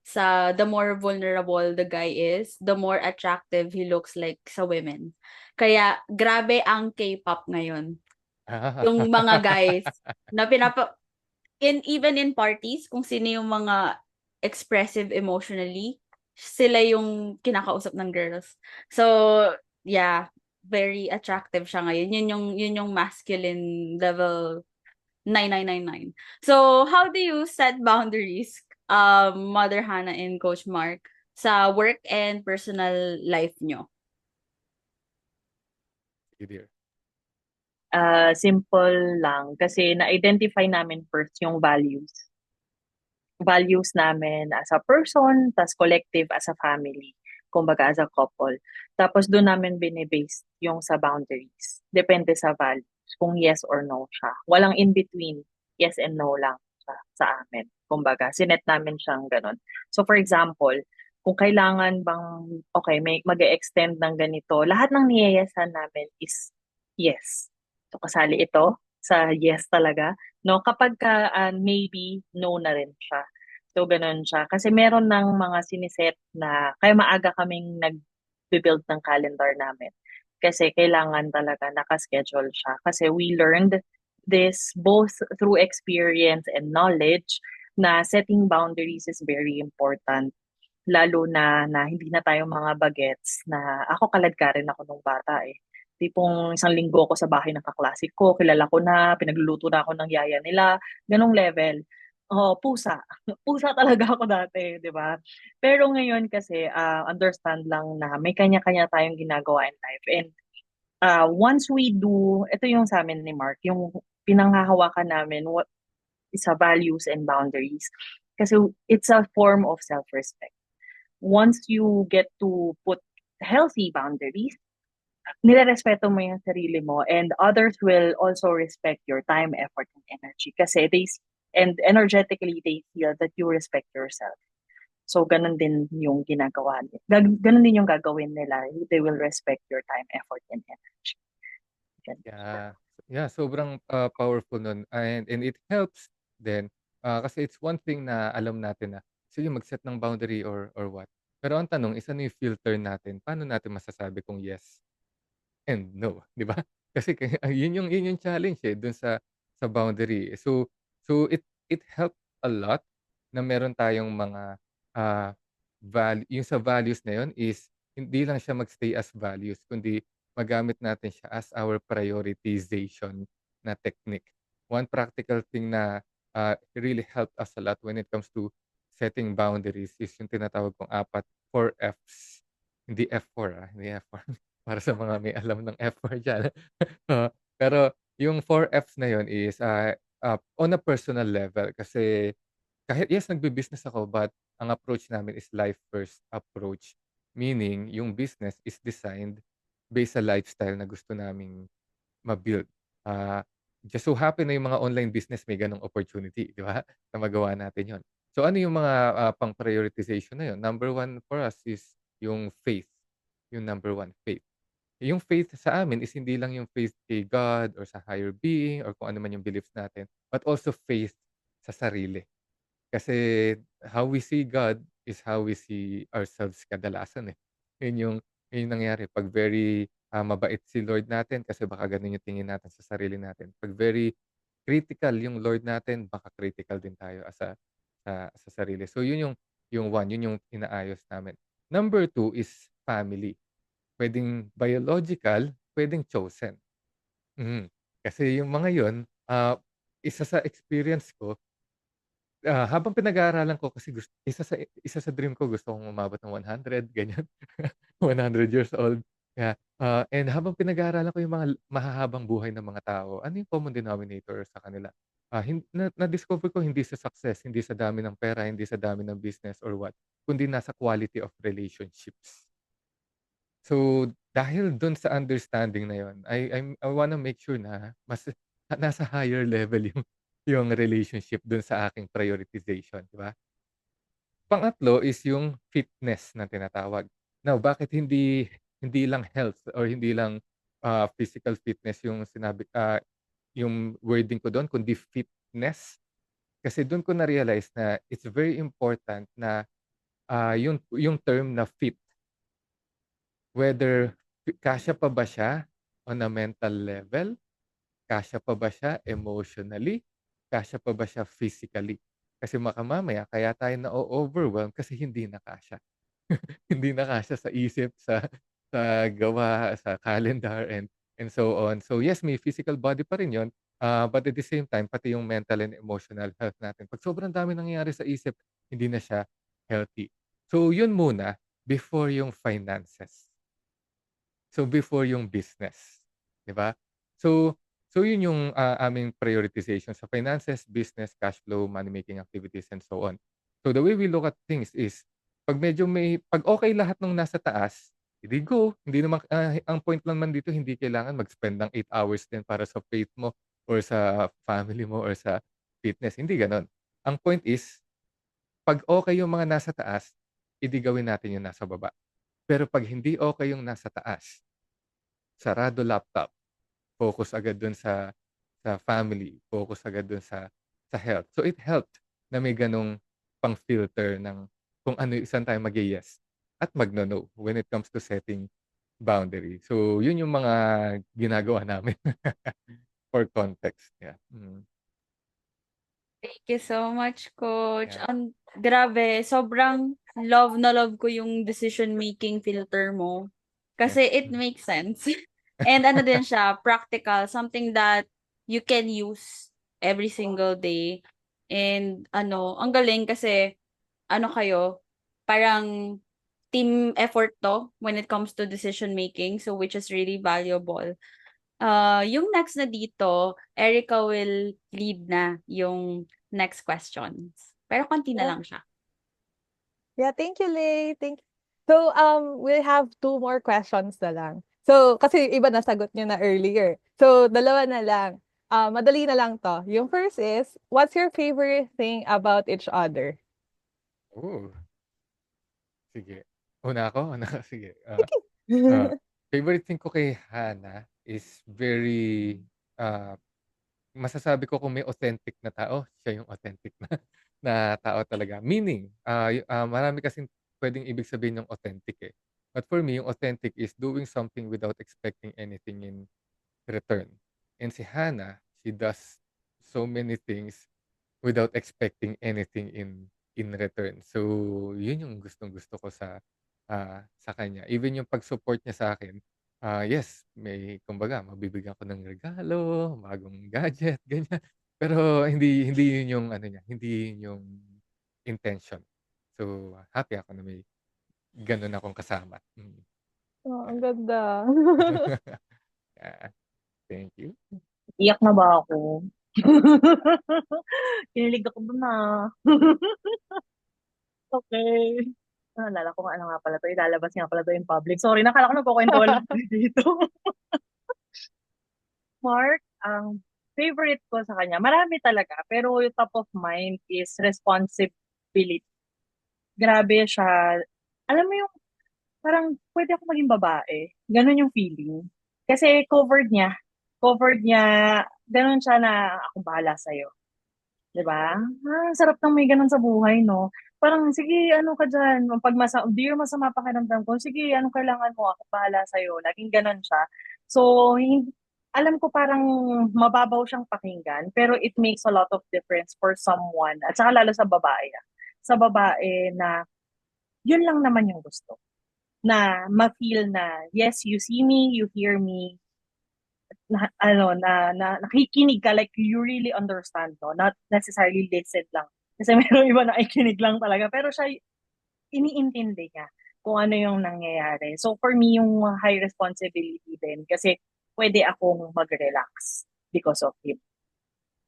sa the more vulnerable the guy is, the more attractive he looks like sa women. Kaya grabe ang K-pop ngayon. Yung mga guys na even in parties, kung sino yung mga expressive emotionally, sila yung kinakausap ng girls. So, yeah, very attractive siya ngayon. Yun yung masculine level 9999. So, how do you set boundaries, Mother Hannah and Coach Mark, sa work and personal life nyo? Sige, dear. Simple lang kasi na-identify namin first yung values namin as a person, tas collective as a family, kumbaga as a couple. Tapos doon namin binibase yung sa boundaries. Depende sa values, kung yes or no siya. Walang in between, yes and no lang siya sa amin. Kumbaga, sinet namin siyang ganun. So for example, kung kailangan bang, okay, may mag-extend ng ganito, lahat ng niyeyesan namin is yes. So kasali ito sa yes talaga. No, kapag maybe no na rin siya. So ganun siya. Kasi meron ng mga siniset na kaya maaga kaming nag-build ng calendar namin. Kasi kailangan talaga nakaschedule siya. Kasi we learned this both through experience and knowledge na setting boundaries is very important. Lalo na hindi na tayo mga bagets na ako kaladkarin ako nung bata eh. Tipong isang linggo ko sa bahay ng kaklase ko, kilala ko na, pinagluluto na ako ng yaya nila, ganong level. Oh, pusa. Pusa talaga ako dati, 'di ba? Pero ngayon kasi understand lang na may kanya-kanya tayong ginagawa in life. And once we do, ito yung sa amin ni Mark, yung pinanghahawakan namin what is a values and boundaries. Kasi it's a form of self-respect. Once you get to put healthy boundaries, nirerespeto mo yung sarili mo and others will also respect your time, effort, and energy kasi and energetically they feel that you respect yourself. So, ganun din yung ginagawa nila. Ganun din yung gagawin nila. They will respect your time, effort, and energy. Ganun. Yeah. Yeah, sobrang, powerful nun, and it helps din, kasi it's one thing na alam natin na, sige mag-set ng boundary or what. Pero ang tanong is ano yung filter natin, paano natin masasabi kung yes and no, 'di ba? Kasi yun yung challenge, eh, dun sa boundary. So it helped a lot na meron tayong mga, ah, yung sa values na yun is hindi lang siya magstay as values kundi magamit natin siya as our prioritization na technique. One practical thing na, really helped us a lot when it comes to setting boundaries is yung tinatawag kong 4 Fs. Hindi F4, hindi F4 para sa mga may alam ng F4 diyan. Oo, pero yung 4 Fs na yun is, on a personal level kasi kahit yes, nagbi-business ako but ang approach namin is life first approach. Meaning yung business is designed based sa lifestyle na gusto naming ma-build. Ah, just so happen na yung mga online business may gano'ng opportunity, 'di ba, na magawa natin 'yon. So ano yung mga, pang-prioritization na 'yon? Number one for us is yung faith, yung number one, faith. Yung faith sa amin is hindi lang yung faith kay God or sa higher being or kung ano man yung beliefs natin, but also faith sa sarili. Kasi how we see God is how we see ourselves kadalasan, eh. Yun yung yun yung nangyari 'pag very, mabait si Lord natin kasi baka gano'n yung tingin natin sa sarili natin. 'Pag very critical yung Lord natin, baka critical din tayo as a sa sarili. So yung one, yun yung inaayos namin. Number two is family. Puwedeng biological, puwedeng chosen. Kasi yung mga yun, isa sa experience ko, habang pinag-aaralan ko kasi isa sa dream ko gusto kong umabot ng 100 ganyan, 100 years old. And habang pinag-aaralan ko yung mga mahahabang buhay ng mga tao, ano yung common denominator sa kanila? Na-discover ko hindi sa success, hindi sa dami ng pera, hindi sa dami ng business or what, kundi nasa quality of relationships. So, dahil dun sa understanding na yun, I wanna make sure na mas nasa higher level yung relationship dun sa aking prioritization, 'di ba? Pangatlo is yung fitness na tinatawag. Now, bakit hindi hindi lang health or hindi lang, physical fitness yung yung wording ko dun kundi fitness? Kasi dun ko na-realize na it's very important na, yung term na fit. Whether kasya pa ba siya on a mental level, kasya pa ba siya emotionally, kasya pa ba siya physically. Kasi baka mamaya kaya tayo na-o-overwhelm kasi hindi na kasya. Hindi na kasya sa isip, sa gawa, sa calendar and so on. So yes, may physical body pa rin 'yon, but at the same time pati yung mental and emotional health natin 'pag sobrang daming nangyayari sa isip, hindi na siya healthy. So yun muna, before yung finances. So, before yung business, 'di ba? So so yun yung, aming prioritization sa finances, business, cash flow, money-making activities, and so on. So, the way we look at things is 'pag okey lahat nung nasa taas, edi go. Hindi naman ang point lang naman dito hindi kailangan mag-spend ng 8 hours din para sa faith mo or sa family mo or sa fitness, hindi gano'n. Ang point is 'pag okey yung mga nasa taas, edi gawin natin yung nasa baba. Pero 'pag hindi okey yung nasa taas, sarado laptop, focus agad dun sa family, focus agad dun sa health. So, it helped na may ganong pang-filter ng kung ano saan tayo mag-ye-yes at magno-no when it comes to setting boundary. So, yun yung mga ginagawa namin for context, yeah. Thank you so much, Coach. Yeah. Grabe, sobrang love na love ko yung decision-making filter mo. Yes. Kasi it makes sense. And ano din siya, practical, something that you can use every single day. And ano, ang galing kasi ano kayo, parang team effort to when it comes to decision making, so which is really valuable. Yung next na dito, Erica will lead na yung next questions. Pero konti na Yeah. lang siya. Yeah, thank you, Lay. So, we have two more questions na lang. So, kasi yung iba nasagot niyo na earlier. So, dalawa na lang. Madali na lang to. Yung first is, what's your favorite thing about each other? Oh, sige. Una ako? Una ka? Sige, ah, favorite thing ko kay Hannah is very, masasabi ko kung may authentic na tao, siya yung authentic na na tao talaga. Meaning, marami kasing puwedeng ibig sabihin yung authentic, eh. But for me, yung authentic is doing something without expecting anything in return. And si Hannah, she does so many things without expecting anything in in return. So, yun yung gustong-gusto ko sa kanya. Even yung pag-support niya sa akin, yes, may kumbaga mabibigyan ko ng regalo, bagong gadget, ganyan. Pero hindi yun yung ano niya, hindi yun yung intention. So, happy ako na may gano'n akong kasama. Oh, ang Yeah. ganda. Yeah, thank you. Iyak na ba ako? Kinilig ako dun ah. Okay. Naalala ko nga ano nga pala 'to, ilalabas nga pala 'to in public. Sorry, nakala ko nagkukuwentuhan lang tayo dito. Mark, ang favorite ko sa kanya, marami talaga, pero yung top of mind is responsibility. Grabe siya. Alam mo yung parang pwede ako maging babae. Ganon yung feeling. Kasi covered niya, ganon siya na ako bahala sa'yo. 'Di ba? Sarap ng may gano'n sa buhay 'no? Parang, "Sige ano ka diyan, 'pag 'di yung masama pakiramdam ko, sige anong kailangan mo, ako bahala sa'yo." Laging gano'n siya. So, alam ko parang mababaw siyang pakinggan, pero it makes a lot of difference for someone at saka lalo sa babae, Sa babae na yun lang naman yung gusto, na ma-feel na, yes, you see me, you hear me, na ano, na nakikinig ka, like you really understand, no? Not necessarily listen lang. Kasi merong iba na nakikinig lang talaga. Pero siya, iniintindi niya kung ano yung nangyayari. So for me, yung high responsibility din. Kasi pwede akong mag-relax because of him.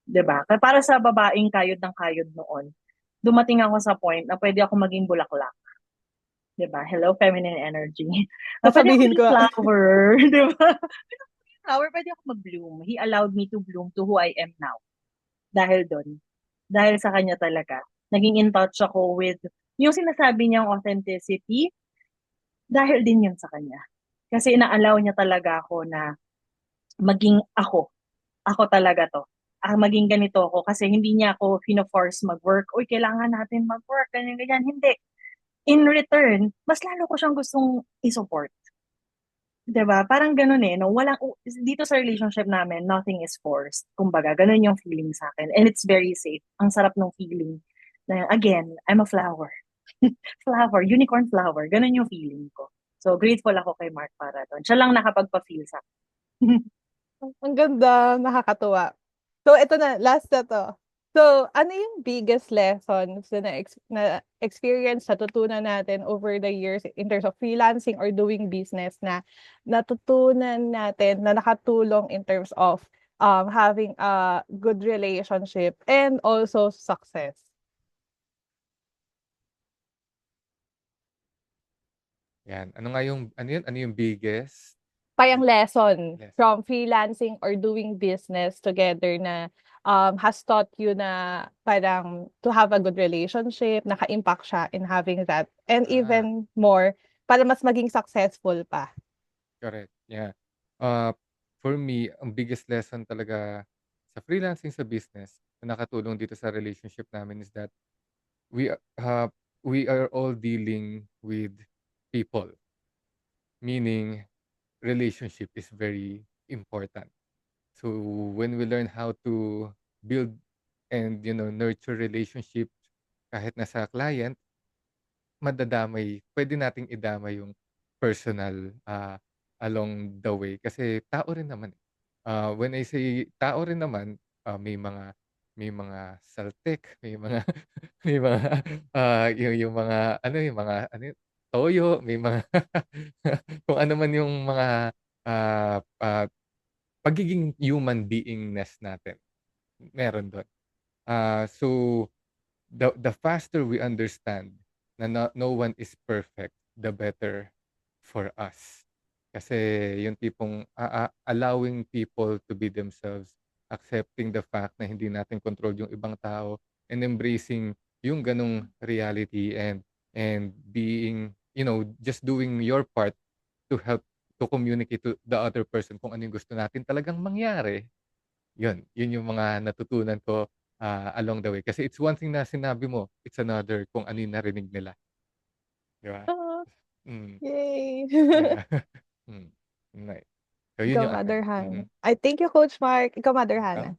'Di ba? Para sa babaeng kayod ng kayod noon, dumating ako sa point na pwede ako maging bulaklak. 'Di ba? Hello, feminine energy. Na pwede ako Sasabihin maging ko, flower. 'Di ba? Flower, pwede ako mag-bloom. He allowed me to bloom to who I am now. Dahil doon. Dahil sa kanya talaga. Naging in touch ako with yung sinasabi niyang authenticity, dahil din yun sa kanya. Kasi ina-allow niya talaga ako na maging ako. Ako talaga to. Maging ganito ako kasi hindi niya ako fino-force mag-work. Uy, kailangan natin mag-work, ganyan, ganyan. Hindi. In return, mas lalo ko siyang gustong i-support. 'Di ba? Parang gano'n, eh, 'no? Dito sa relationship namin, nothing is forced. Kumbaga, gano'n yung feeling sa akin, and it's very safe. Ang sarap nung feeling na, again, I'm a flower. Flower, unicorn flower, gano'n yung feeling ko. So, grateful ako kay Mark para do'n. Siya lang nakapagpa-feel sa'kin. ang ganda, nakakatuwa. So ito na, last na 'to. So, ano yung biggest lessons na experience, natutunan natin over the years in terms of freelancing or doing business na natutunan natin na nakatulong in terms of, having a good relationship and also success? Yan. Ano nga yung ano yun? Ano yung biggest? Parang lesson Yes. from freelancing or doing business together na, has taught you na parang to have a good relationship, naka-impact siya in having that, and Ah, even more para mas maging successful pa. correct. Yeah. Uh, for me, ang biggest lesson talaga sa freelancing sa business na nakatulong dito sa relationship namin is that we a- uh, we are all dealing with people. Meaning, relationship is very important. So when we learn how to build and nurture relationships kahit nasa client, pwede nating idamay yung personal along the way kasi tao rin naman. When I say tao rin naman, may mga saltik, may mga may mga yung mga ano yun, toyo, may mga kung ano man yung mga ah, ah, pagiging human beingness natin, meron dun. So the faster we understand na no one is perfect, the better for us. Kasi yung tipong allowing people to be themselves, accepting the fact na hindi natin control yung ibang tao, and embracing yung ganong reality, and being, just doing your part to help to communicate to the other person kung ano yung gusto natin talagang mangyari. Yun yung mga natutunan ko along the way. Kasi it's one thing na sinabi mo, it's another kung ano yung narinig nila, 'di ba? Ah, Mm, yay! yeah. Hmm, right. So yun Ikaw, yung akin. Mother Hannah. Ay, thank you, Coach Mark. Ikaw, Mother Ikaw? Hannah.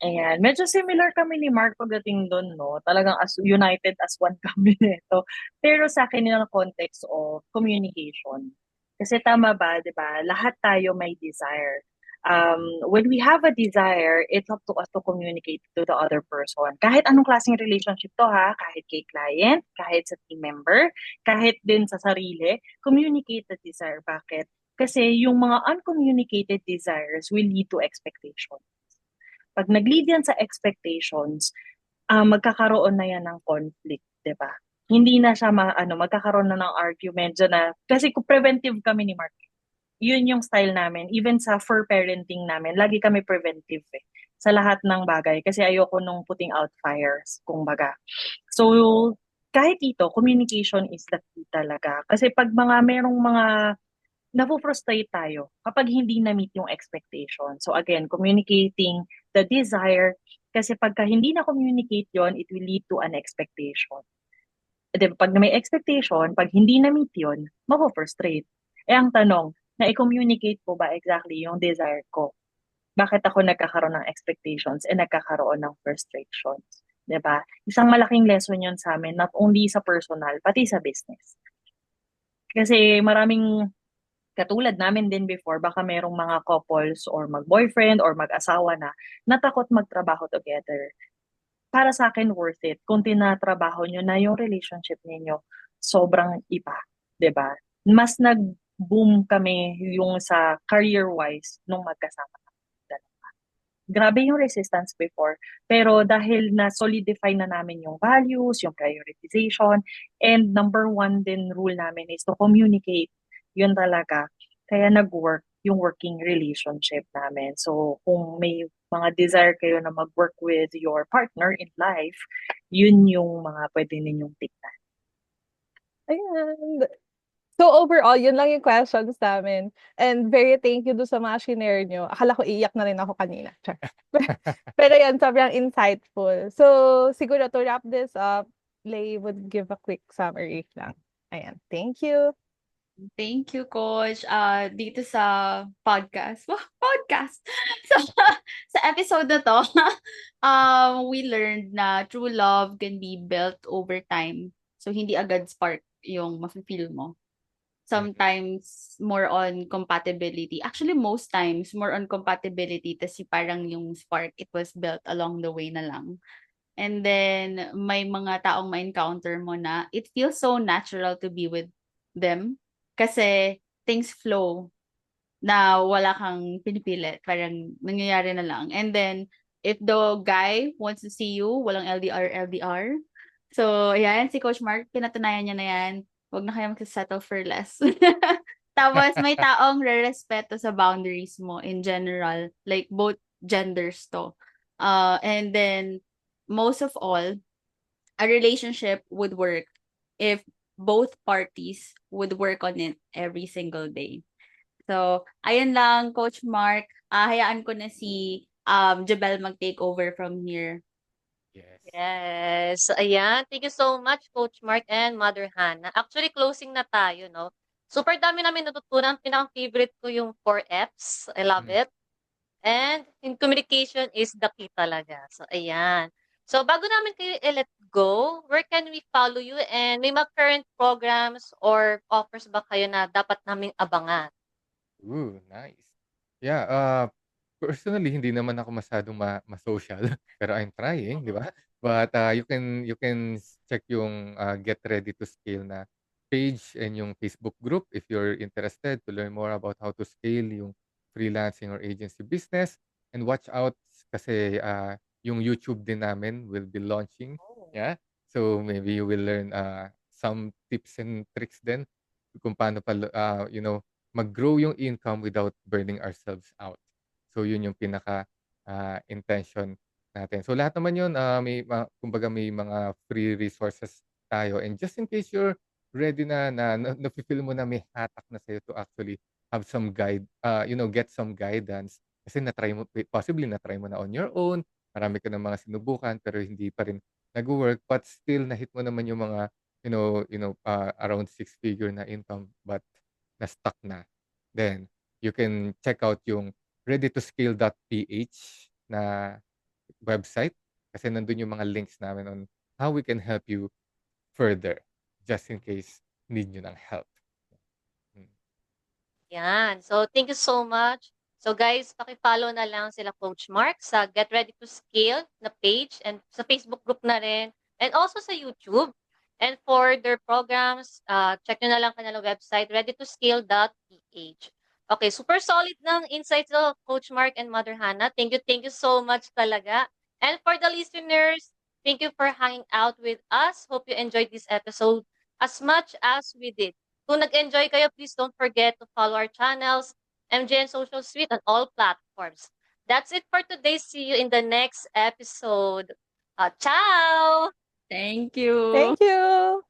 Ayan, medyo similar kami ni Mark pagdating do'n 'no, talagang as united as one kami nito. Pero sa'kin yung context of communication. Kasi tama ba, 'di ba, lahat tayo may desire. When we have a desire, it's up to us to communicate to the other person. Kahit anong klaseng relationship 'to ha, kahit kay client, kahit sa team member, kahit din sa sarili, communicate the desire. Bakit? Kasi yung mga uncommunicated desires will lead to expectation. Pag nag-lead yan sa expectations, magkakaroon na yan ng conflict, 'di ba? Hindi na siya magkakaroon na ng argument diyan na kasi kung preventive kami ni Mark. Yun yung style namin. Even sa fur parenting namin, lagi kami preventive sa lahat ng bagay kasi ayoko nung putting out fires, kumbaga. So, kahit ito, communication is the key talaga. Kasi pag merong mga nafu-frustrate tayo kapag hindi na-meet yung expectation. So again, communicating the desire kasi pagka hindi na-communicate yon, it will lead to an expectation. Di ba, pag may expectation, pag hindi na-meet yon, mafu-frustrate. Ang tanong, na-communicate ko ba exactly yung desire ko? Bakit ako nagkakaroon ng expectations and nagkakaroon ng frustrations? 'Di ba? Isang malaking lesson yon sa amin, not only sa personal, pati sa business. Kasi maraming katulad namin din before, baka merong mga couples or mag-boyfriend or mag-asawa na natakot magtrabaho together. Para sa akin, worth it kung tinatrabaho nyo na yung relationship ninyo sobrang iba, 'di ba? Mas nag-boom kami yung sa career-wise nung magkasama kami dalawa. Grabe yung resistance before, pero dahil na-solidify na namin yung values, yung prioritization, and number one din rule namin is to communicate. Yun talaga. Kaya nag-work yung working relationship namin. So, kung may mga desire kayo na mag-work with your partner in life, yun yung mga pwede ninyong tignan. Ayan. So overall, yun lang yung questions namin. And very thank you doon sa mga shinare nyo. Akala ko iiyak na rin ako kanina. Char. Pero yan, sobrang insightful. So siguro to wrap this up, Lay would give a quick summary lang. Ayan. Thank you. Thank you, Coach. Dito sa podcast. Wow, podcast! Sa episode na to, we learned na true love can be built over time. So, hindi agad spark yung mafe-feel mo. Sometimes, more on compatibility. Actually, most times, more on compatibility. Kasi parang yung spark, it was built along the way na lang. And then, may mga taong ma-encounter mo na it feels so natural to be with them. Kasi things flow na wala kang pinipilit. Parang nangyayari na lang. And then, if the guy wants to see you, walang LDR. So, ayan, si Coach Mark, pinatunayan niya na yan. Huwag na kayo mag-settle for less. Tapos, may taong re-respeto sa boundaries mo in general. Like, both genders to. And then, most of all, a relationship would work if both parties would work on it every single day. So, ayun lang, Coach Mark. Hayaan ko na si Jabel mag-take over from here. Yes. Yes. So, ayan. Thank you so much, Coach Mark and Mother Hannah. Actually, closing na tayo, no? Super dami namin natutunan. Pinaka-favorite ko yung 4 Fs. I love Mm. it. And in communication is the key talaga. So, ayan. So, bago namin kayo i-let go, where can we follow you? And may mga current programs or offers ba kayo na dapat naming abangan? Ooh, nice. Yeah, personally hindi naman ako masyadong ma-social pero I'm trying, 'di ba? But, you can check yung, Get Ready to Scale na page and yung Facebook group if you're interested to learn more about how to scale yung freelancing or agency business. And watch out kasi, yung YouTube din namin will be launching, Oh. yeah. So, maybe you will learn, some tips and tricks din kung paano mag-grow yung income without burning ourselves out. So yun yung pinaka, intention natin. So lahat naman yun, kumbaga may mga free resources tayo and just in case you're ready na nafi-feel mo na may hatak na sa'yo to actually have some get some guidance kasi possibly na-try mo na on your own, marami ka ng mga sinubukan pero hindi pa rin nagwo-work but still na-hit mo naman yung mga, around 6-figure na income but na-stuck na. Then you can check out yung readytoscale.ph na website kasi nandun yung mga links namin on how we can help you further just in case need nyo ng help. Mm. Yan. So, thank you so much. So, guys, paki-follow na lang sila Coach Mark sa Get Ready to Scale na page and sa Facebook group na rin and also sa YouTube. And for their programs, check nyo na lang kanilang website, readytoscale.ph. Okay, super solid ng insights of Coach Mark and Mother Hannah. Thank you so much talaga. And for the listeners, thank you for hanging out with us. Hope you enjoyed this episode as much as we did. Kung nag-enjoy kayo, please don't forget to follow our channels, MJN Social Suite on all platforms. That's it for today. See you in the next episode. Ciao! Thank you. Thank you.